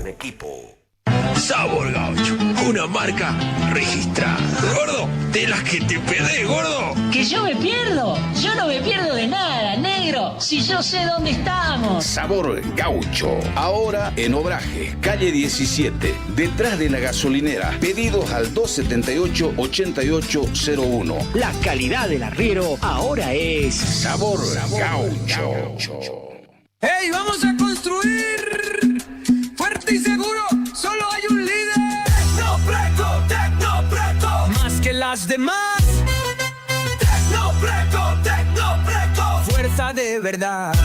Sabor Gaucho, una marca registrada. Gordo, de las que te pedé, gordo. ¿Que yo me pierdo? Yo no me pierdo de nada, negro, si yo sé dónde estamos. Sabor Gaucho, ahora en Obraje, calle 17, detrás de la gasolinera. Pedidos al 278-8801. La calidad del arriero ahora es Sabor Gaucho. ¡Hey, vamos a construir! ¡Fuerte y seguro! ¡Solo hay un líder! ¡Tecnopreco, Tecnopreco! ¡Más que las demás! ¡Tecnopreco, Tecnopreco! ¡Fuerza de verdad!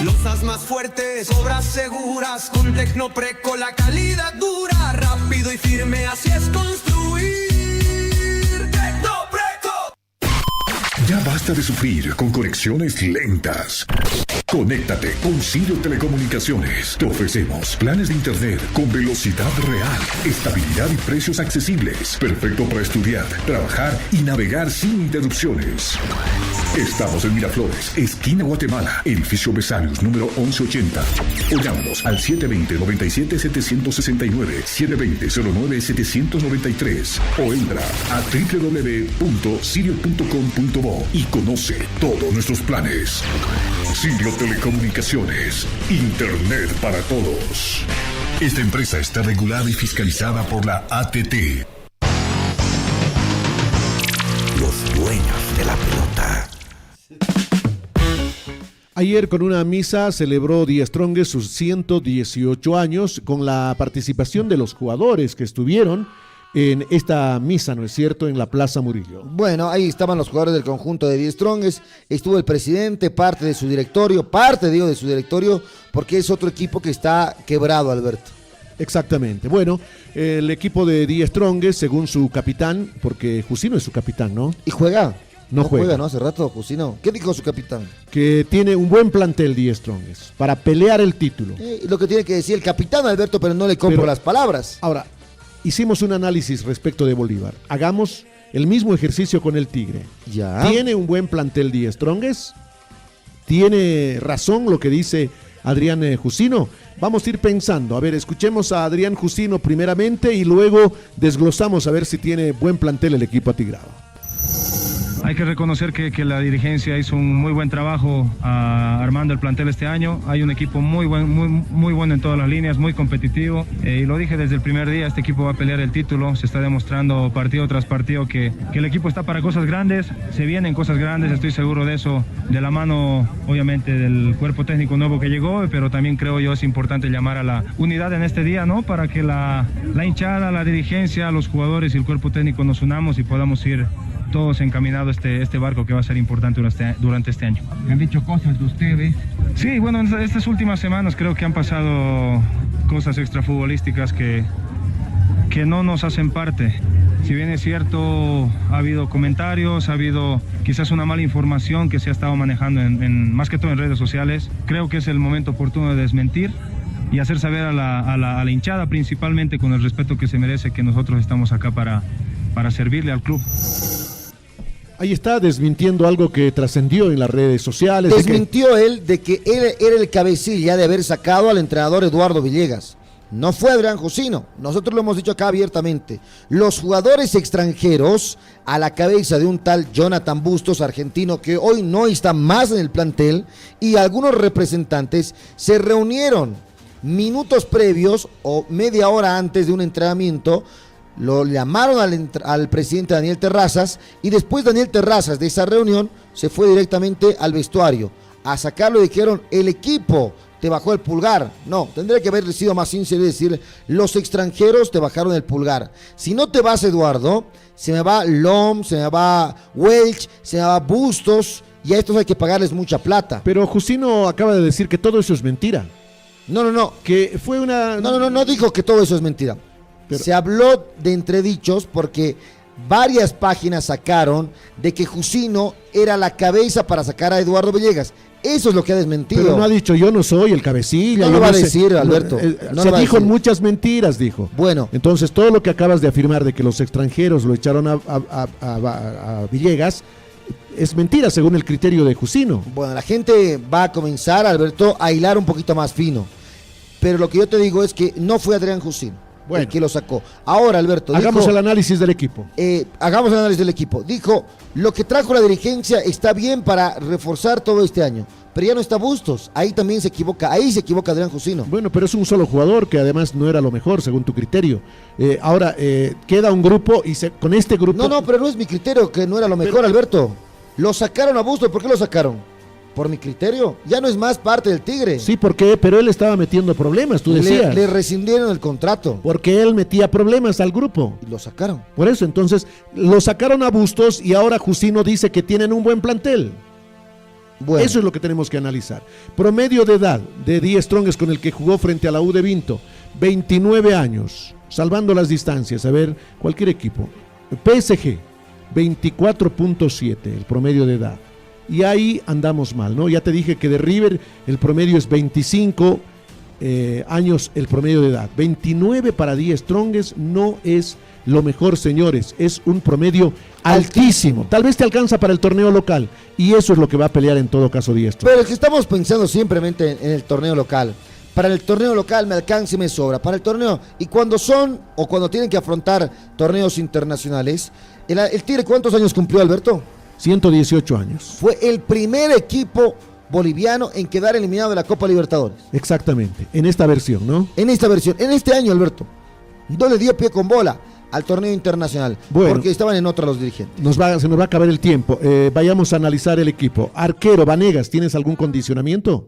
Losas más fuertes, obras seguras. Con Tecnopreco la calidad dura. Rápido y firme, así es construir. ¡Tecnopreco! Ya basta de sufrir con conexiones lentas. Conéctate con Sirio Telecomunicaciones. Te ofrecemos planes de internet con velocidad real, estabilidad y precios accesibles. Perfecto para estudiar, trabajar y navegar sin interrupciones. Estamos en Miraflores, esquina Guatemala, edificio Besarios, número 1180. O llámanos al 720-97-769, 720-09-793. O entra a www.sirio.com.bo y conoce todos nuestros planes. Sirio Telecomunicaciones, Internet para todos. Esta empresa está regulada y fiscalizada por la ATT. Los dueños de la pelota. Ayer con una misa celebró Die Strongest sus 118 años con la participación de los jugadores que estuvieron en esta misa, ¿no es cierto?, en la Plaza Murillo. Bueno, ahí estaban los jugadores del conjunto de Die Strongest, estuvo el presidente, parte de su directorio, porque es otro equipo que está quebrado, Alberto. Exactamente. Bueno, el equipo de Die Strongest, según su capitán, porque Jusino es su capitán, ¿no? ¿Y juega? No juega, ¿no? Hace rato, Jusino. ¿Qué dijo su capitán? Que tiene un buen plantel Die Strongest para pelear el título. Lo que tiene que decir el capitán, Alberto, pero no le compro las palabras. Ahora, hicimos un análisis respecto de Bolívar. Hagamos el mismo ejercicio con el Tigre. Ya. ¿Tiene un buen plantel Die Strongest? ¿Tiene razón lo que dice Adrián Jusino? Vamos a ir pensando. A ver, escuchemos a Adrián Jusino primeramente y luego desglosamos a ver si tiene buen plantel el equipo atigrado. Hay que reconocer que la dirigencia hizo un muy buen trabajo armando el plantel este año. Hay un equipo muy bueno en todas las líneas, muy competitivo. Y lo dije desde el primer día, este equipo va a pelear el título. Se está demostrando partido tras partido que el equipo está para cosas grandes. Se vienen cosas grandes, estoy seguro de eso. De la mano, obviamente, del cuerpo técnico nuevo que llegó, pero también creo yo es importante llamar a la unidad en este día, ¿no? Para que la hinchada, la dirigencia, los jugadores y el cuerpo técnico nos unamos y podamos ir todos encaminados este barco que va a ser importante durante este año. ¿Me han dicho cosas de ustedes? Sí, bueno, en estas últimas semanas creo que han pasado cosas extrafutbolísticas que no nos hacen parte. Si bien es cierto, ha habido comentarios, ha habido quizás una mala información que se ha estado manejando más que todo en redes sociales. Creo que es el momento oportuno de desmentir y hacer saber a la hinchada, principalmente con el respeto que se merece, que nosotros estamos acá para servirle al club. Ahí está desmintiendo algo que trascendió en las redes sociales. Desmintió él de que él era el cabecilla de haber sacado al entrenador Eduardo Villegas. No fue Adrián Jusino, nosotros lo hemos dicho acá abiertamente. Los jugadores extranjeros a la cabeza de un tal Jonathan Bustos, argentino, que hoy no está más en el plantel, y algunos representantes se reunieron minutos previos o media hora antes de un entrenamiento. Lo llamaron al presidente Daniel Terrazas, y después Daniel Terrazas de esa reunión se fue directamente al vestuario a sacarlo y dijeron: el equipo te bajó el pulgar. No, tendría que haber sido más sincero y decir: los extranjeros te bajaron el pulgar. Si no te vas, Eduardo, se me va Lom, se me va Welch, se me va Bustos, y a estos hay que pagarles mucha plata. Pero Jusino acaba de decir que todo eso es mentira. No. Que fue una... No dijo que todo eso es mentira. Pero se habló de entredichos porque varias páginas sacaron de que Jusino era la cabeza para sacar a Eduardo Villegas. Eso es lo que ha desmentido. Pero no ha dicho: yo no soy el cabecilla. No lo va a decir, Alberto. Se dijo muchas mentiras, dijo. Bueno. Entonces, todo lo que acabas de afirmar de que los extranjeros lo echaron a Villegas es mentira, según el criterio de Jusino. Bueno, la gente va a comenzar, Alberto, a hilar un poquito más fino. Pero lo que yo te digo es que no fue Adrián Jusino el que lo sacó. Ahora, Alberto, hagamos el análisis del equipo. Hagamos el análisis del equipo. Dijo: lo que trajo la dirigencia está bien para reforzar todo este año, pero ya no está Bustos. Ahí también se equivoca. Ahí se equivoca Adrián Jusino. Bueno, pero es un solo jugador que además no era lo mejor, según tu criterio. Ahora, queda un grupo y con este grupo... No, pero no es mi criterio que no era lo mejor, Alberto. Lo sacaron a Bustos. ¿Por qué lo sacaron? Por mi criterio, ya no es más parte del Tigre. Sí, porque pero él estaba metiendo problemas, tú decías. Le rescindieron el contrato. Porque él metía problemas al grupo. Y lo sacaron. Por eso, entonces, lo sacaron a Bustos y ahora Jusino dice que tienen un buen plantel. Bueno. Eso es lo que tenemos que analizar. Promedio de edad de Die Strongest con el que jugó frente a la U de Vinto, 29 años, salvando las distancias. A ver, cualquier equipo. PSG, 24.7, el promedio de edad. Y ahí andamos mal, ¿no? Ya te dije que de River el promedio es 25 años el promedio de edad. 29 para Die Strongest no es lo mejor, señores. Es un promedio altísimo. Tal vez te alcanza para el torneo local. Y eso es lo que va a pelear en todo caso Die Strongest. Pero es que estamos pensando simplemente en el torneo local. Para el torneo local me alcanza y me sobra. Para el torneo, y cuando cuando tienen que afrontar torneos internacionales, el Tigre, ¿cuántos años cumplió, Alberto? 118 años. Fue el primer equipo boliviano en quedar eliminado de la Copa Libertadores. Exactamente, en esta versión, ¿no? En esta versión, en este año, Alberto. No le dio pie con bola al torneo internacional, porque estaban en otra los dirigentes. Se nos va a acabar el tiempo. Vayamos a analizar el equipo. Arquero, Vanegas, ¿tienes algún condicionamiento?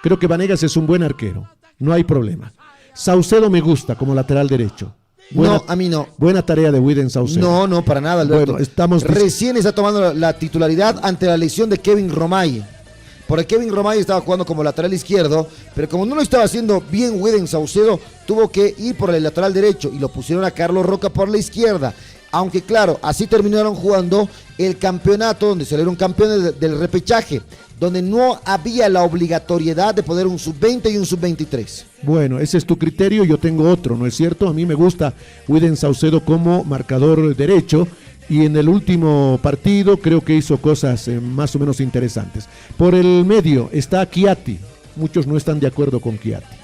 Creo que Vanegas es un buen arquero, no hay problema. Saucedo me gusta como lateral derecho. No, a mí no. Buena tarea de Widen Saucedo. No, para nada, Alberto. Bueno, recién está tomando la titularidad ante la lesión de Kevin Romay. Porque Kevin Romay estaba jugando como lateral izquierdo, pero como no lo estaba haciendo bien Widen Saucedo, tuvo que ir por el lateral derecho y lo pusieron a Carlos Roca por la izquierda. Aunque claro, así terminaron jugando el campeonato donde salieron campeones del repechaje, donde no había la obligatoriedad de poner un sub-20 y un sub-23. Bueno, ese es tu criterio, yo tengo otro, ¿no es cierto? A mí me gusta Widen Saucedo como marcador derecho y en el último partido creo que hizo cosas más o menos interesantes. Por el medio está Chiatti, muchos no están de acuerdo con Chiatti.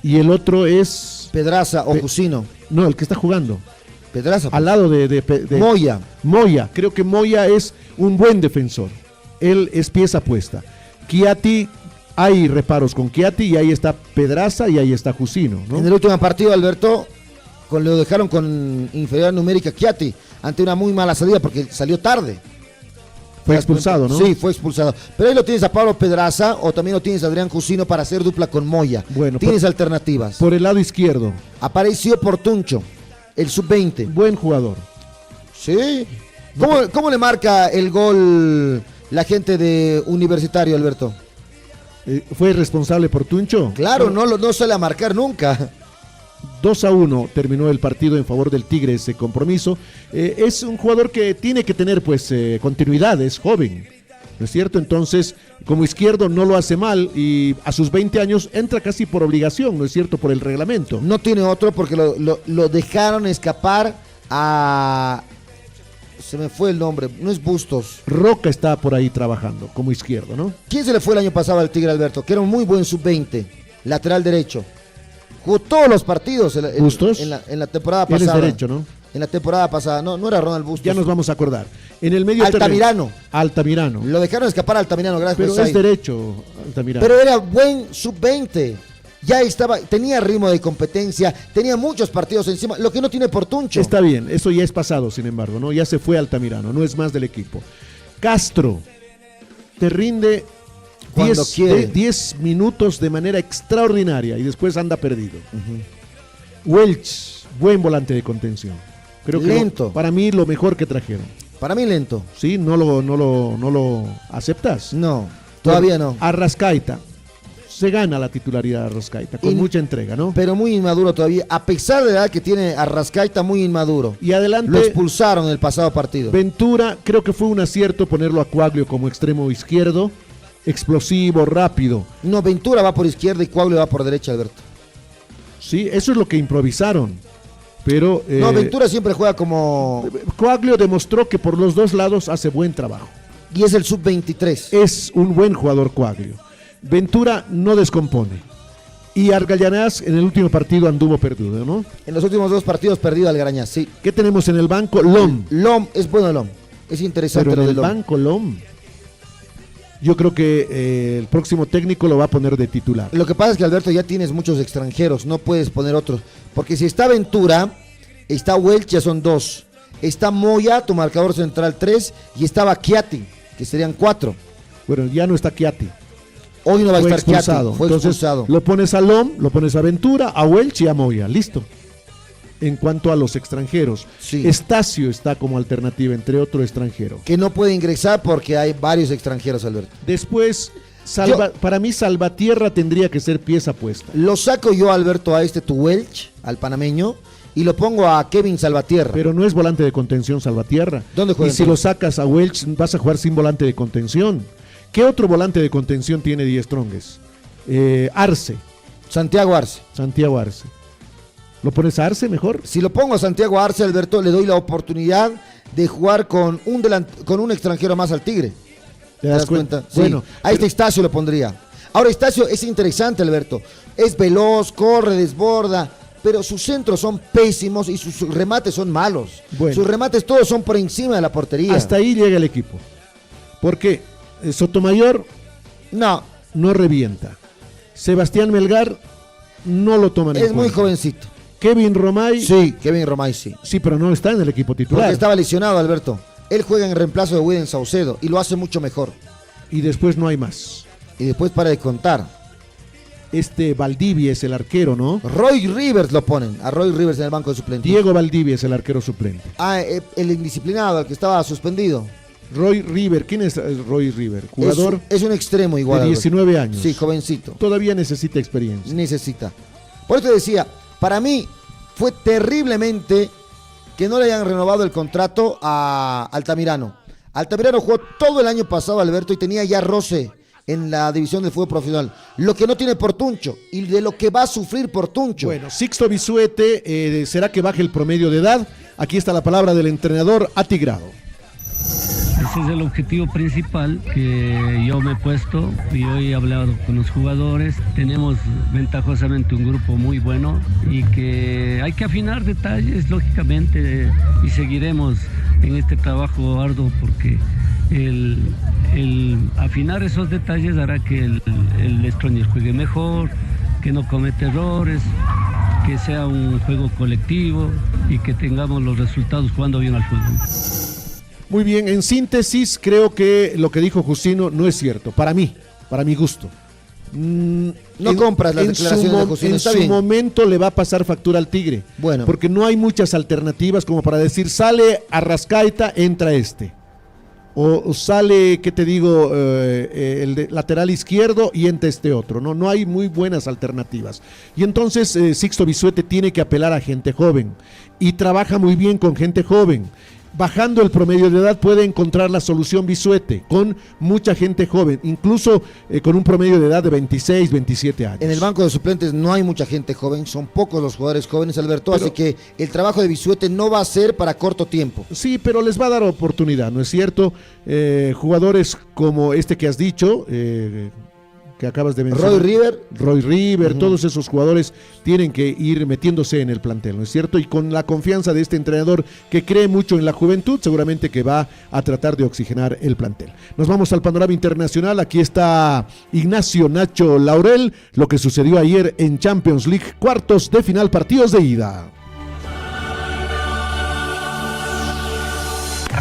Y el otro es... Pedraza o Jusino. No, el que está jugando. Pedraza. Al lado de Moya. Moya. Creo que Moya es un buen defensor. Él es pieza puesta. Chiatti, hay reparos con Chiatti y ahí está Pedraza y ahí está Jusino, ¿no? En el último partido, Alberto, lo dejaron con inferioridad numérica Chiatti ante una muy mala salida porque salió tarde. Fue expulsado, ¿no? Sí, fue expulsado. Pero ahí lo tienes a Pablo Pedraza o también lo tienes a Adrián Jusino para hacer dupla con Moya. Bueno, tienes alternativas. Por el lado izquierdo. Apareció Portuncho, el sub-20. Buen jugador. Sí. ¿Cómo le marca el gol la gente de Universitario, Alberto? ¿Fue responsable Portuncho? Claro, no sale a marcar nunca. 2-1 terminó el partido en favor del Tigre, ese compromiso. Es un jugador que tiene que tener pues continuidad, es joven, ¿no es cierto? Entonces, como izquierdo no lo hace mal y a sus 20 años entra casi por obligación, ¿no es cierto? Por el reglamento. No tiene otro porque lo dejaron escapar a... Se me fue el nombre, no es Bustos. Roca está por ahí trabajando como izquierdo, ¿no? ¿Quién se le fue el año pasado al Tigre, Alberto? Que era un muy buen sub-20, lateral derecho. Jugó todos los partidos en la temporada pasada. Tienes derecho, ¿no? En la temporada pasada, no era Ronald Bustos. Ya nos vamos a acordar. En el medio Altamirano. Altamirano. Lo dejaron escapar a Altamirano, gracias. Pero es derecho, Altamirano. Pero era buen sub-20. Ya estaba, tenía ritmo de competencia, tenía muchos partidos encima, lo que no tiene Portuncho. Está bien, eso ya es pasado, sin embargo, ¿no? Ya se fue Altamirano, no es más del equipo. Castro, te rinde 10 minutos de manera extraordinaria y después anda perdido. Welch, buen volante de contención. Creo que lento. Para mí lo mejor que trajeron. Para mí lento. ¿Sí? ¿No lo aceptas? No, todavía no. Arrascaita. Se gana la titularidad de Arrascaita, con mucha entrega, ¿no? Pero muy inmaduro todavía, a pesar de la edad que tiene Arrascaita, muy inmaduro. Y adelante. Lo expulsaron en el pasado partido. Ventura, creo que fue un acierto ponerlo a Coaglio como extremo izquierdo, explosivo, rápido. No, Ventura va por izquierda y Coaglio va por derecha, Alberto. Sí, eso es lo que improvisaron. Pero. No, Ventura siempre juega como. Coaglio demostró que por los dos lados hace buen trabajo. Y es el sub-23. Es un buen jugador Coaglio. Ventura no descompone. Y Argañarás en el último partido anduvo perdido, ¿no? En los últimos 2 partidos perdido Argañarás, sí. ¿Qué tenemos en el banco? Lom. Lom, es bueno Lom. Es interesante pero lo en de el Lom. banco Lom. Yo creo que el próximo técnico lo va a poner de titular. Lo que pasa es que, Alberto, ya tienes muchos extranjeros, no puedes poner otros. Porque si está Ventura, está Welch, ya son 2. Está Moya, tu marcador central 3, y estaba Chiatti, que serían 4. Bueno, ya no está Chiatti. Hoy no va a estar expulsado. Chiatti, fue expulsado. Lo pones a Lom, lo pones a Ventura, a Welch y a Moya, listo. En cuanto a los extranjeros, sí. Estacio está como alternativa entre otro extranjero. Que no puede ingresar porque hay varios extranjeros, Alberto. Después, para mí Salvatierra tendría que ser pieza puesta. Lo saco yo, Alberto, a tu Welch, al panameño, y lo pongo a Kevin Salvatierra. Pero no es volante de contención Salvatierra. ¿Dónde juega? Y si lo sacas a Welch, vas a jugar sin volante de contención. ¿Qué otro volante de contención tiene Die Strongest? Arce. Santiago Arce. Santiago Arce. ¿Lo pones a Arce mejor? Si lo pongo a Santiago Arce, Alberto, le doy la oportunidad de jugar con un extranjero más al Tigre. ¿Te das cuenta? Sí. Bueno, a Estacio lo pondría. Ahora, Estacio es interesante, Alberto. Es veloz, corre, desborda, pero sus centros son pésimos y sus remates son malos. Bueno. Sus remates todos son por encima de la portería. Hasta ahí llega el equipo. Porque Sotomayor no revienta. Sebastián Melgar no lo toman en cuenta. Es muy jovencito. Kevin Romay. Sí, Kevin Romay sí. Sí, pero no está en el equipo titular. Porque estaba lesionado, Alberto. Él juega en reemplazo de William Saucedo y lo hace mucho mejor. Y después no hay más. Y después para de contar. Valdivia es el arquero, ¿no? Roy Rivers lo ponen. A Roy Rivers en el banco de suplentes. Diego Valdivia es el arquero suplente. El indisciplinado, el que estaba suspendido. Roy River, ¿quién es Roy River? Jugador. Es un extremo igual. De 19 años. Sí, jovencito. Todavía necesita experiencia. Necesita. Por eso decía, para mí fue terriblemente que no le hayan renovado el contrato a Altamirano. Altamirano jugó todo el año pasado, Alberto, y tenía ya roce en la división del fútbol profesional. Lo que no tiene Portuncho y de lo que va a sufrir Portuncho. Bueno, Sixto Bisuete, ¿será que baje el promedio de edad? Aquí está la palabra del entrenador atigrado. ese es el objetivo principal que yo me he puesto y hoy he hablado con los jugadores. Tenemos ventajosamente un grupo muy bueno y que hay que afinar detalles, lógicamente, y seguiremos en este trabajo arduo porque el afinar esos detalles hará que el Stronger juegue mejor, que no cometa errores, que sea un juego colectivo y que tengamos los resultados jugando bien al fútbol. Muy bien, en síntesis, creo que lo que dijo Justino no es cierto, para mí, para mi gusto. No compras las declaraciones de Justino, está bien. En su momento le va a pasar factura al Tigre, bueno, porque no hay muchas alternativas como para decir, sale Arrascaeta, entra este. O sale, ¿qué te digo? El de lateral izquierdo y entra este otro. No hay muy buenas alternativas. Y entonces Sixto Bisuete tiene que apelar a gente joven. Y trabaja muy bien con gente joven. Bajando el promedio de edad puede encontrar la solución Bisuete con mucha gente joven, incluso con un promedio de edad de 26, 27 años. En el banco de suplentes no hay mucha gente joven, son pocos los jugadores jóvenes, Alberto, así que el trabajo de Bisuete no va a ser para corto tiempo. Sí, pero les va a dar oportunidad, ¿no es cierto? Jugadores como este que has dicho, que acabas de mencionar. Roy River, todos esos jugadores tienen que ir metiéndose en el plantel, ¿no es cierto? Y con la confianza de este entrenador que cree mucho en la juventud, seguramente que va a tratar de oxigenar el plantel. Nos vamos al panorama internacional. Aquí está Ignacio Nacho Laurel, lo que sucedió ayer en Champions League, cuartos de final, partidos de ida.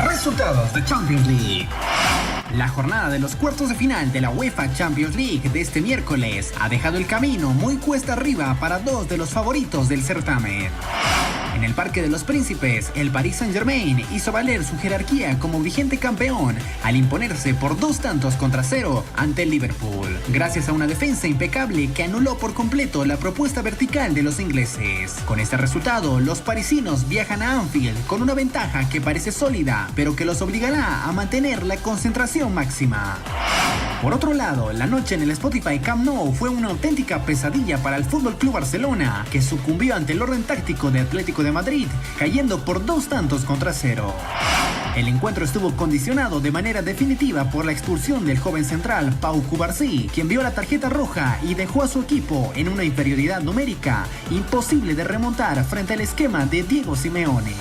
Resultados de Champions League. La jornada de los cuartos de final de la UEFA Champions League de este miércoles ha dejado el camino muy cuesta arriba para dos de los favoritos del certamen. En el Parque de los Príncipes, el Paris Saint-Germain hizo valer su jerarquía como vigente campeón al imponerse por 2-0 ante el Liverpool, gracias a una defensa impecable que anuló por completo la propuesta vertical de los ingleses. Con este resultado, los parisinos viajan a Anfield con una ventaja que parece sólida, pero que los obligará a mantener la concentración máxima. Por otro lado, la noche en el Spotify Camp Nou fue una auténtica pesadilla para el FC Barcelona, que sucumbió ante el orden táctico de Atlético de Madrid, cayendo por 2-0. El encuentro estuvo condicionado de manera definitiva por la expulsión del joven central Pau Cubarsí, quien vio la tarjeta roja y dejó a su equipo en una inferioridad numérica imposible de remontar frente al esquema de Diego Simeone.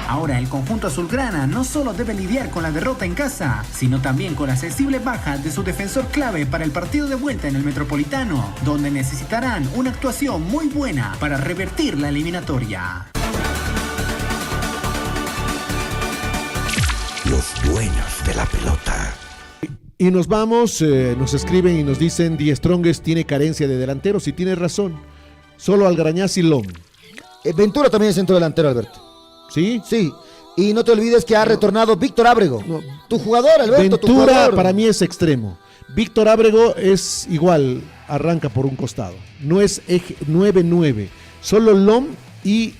Ahora el conjunto azulgrana no solo debe lidiar con la derrota en casa, sino también con la sensible baja de su defensor clave para el partido de vuelta en el Metropolitano, donde necesitarán una actuación muy buena para revertir la eliminatoria. Los dueños de la pelota. Y nos vamos, nos escriben y nos dicen, Die Strongest tiene carencia de delanteros, y tiene razón. Solo Algarañaz y Lom. Ventura también es centro delantero, Alberto. ¿Sí? Sí. Y no te olvides que ha retornado Víctor Ábrego. No. Tu jugador, Alberto, tu Ventura jugador. Para mí es extremo. Víctor Ábrego es igual, arranca por un costado. No es 9-9. Solo Lom y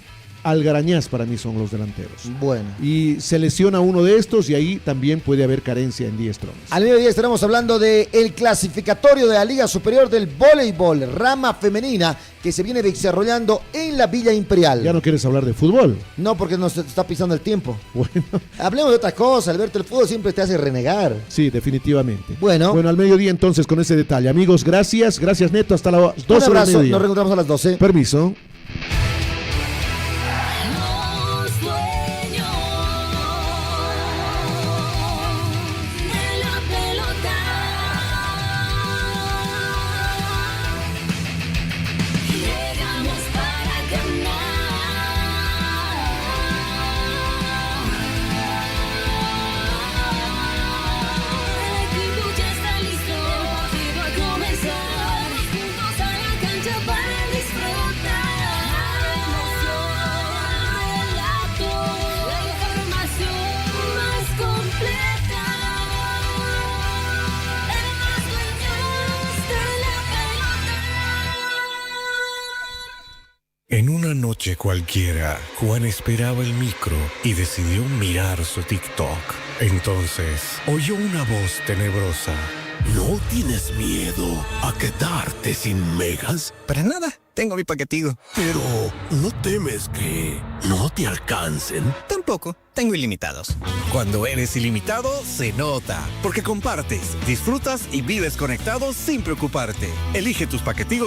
Algarañaz para mí son los delanteros. Bueno. Y se lesiona uno de estos y ahí también puede haber carencia en Die Strongest. Al mediodía estaremos hablando del clasificatorio de la Liga Superior del Voleibol, rama femenina, que se viene desarrollando en la Villa Imperial. ¿Ya no quieres hablar de fútbol? No, porque nos está pisando el tiempo. Bueno. Hablemos de otra cosa, Alberto, el fútbol siempre te hace renegar. Sí, definitivamente. Bueno, al mediodía entonces con ese detalle. Amigos, gracias Neto, hasta las 12 un abrazo, del mediodía. Nos reencontramos a las 12. Permiso. En una noche cualquiera, Juan esperaba el micro y decidió mirar su TikTok. Entonces, oyó una voz tenebrosa. ¿No tienes miedo a quedarte sin megas? Para nada. tengo mi paquetigo. Pero, ¿no temes que no te alcancen? Tampoco, tengo ilimitados. Cuando eres ilimitado, se nota. Porque compartes, disfrutas y vives conectado sin preocuparte. Elige tus paquetigos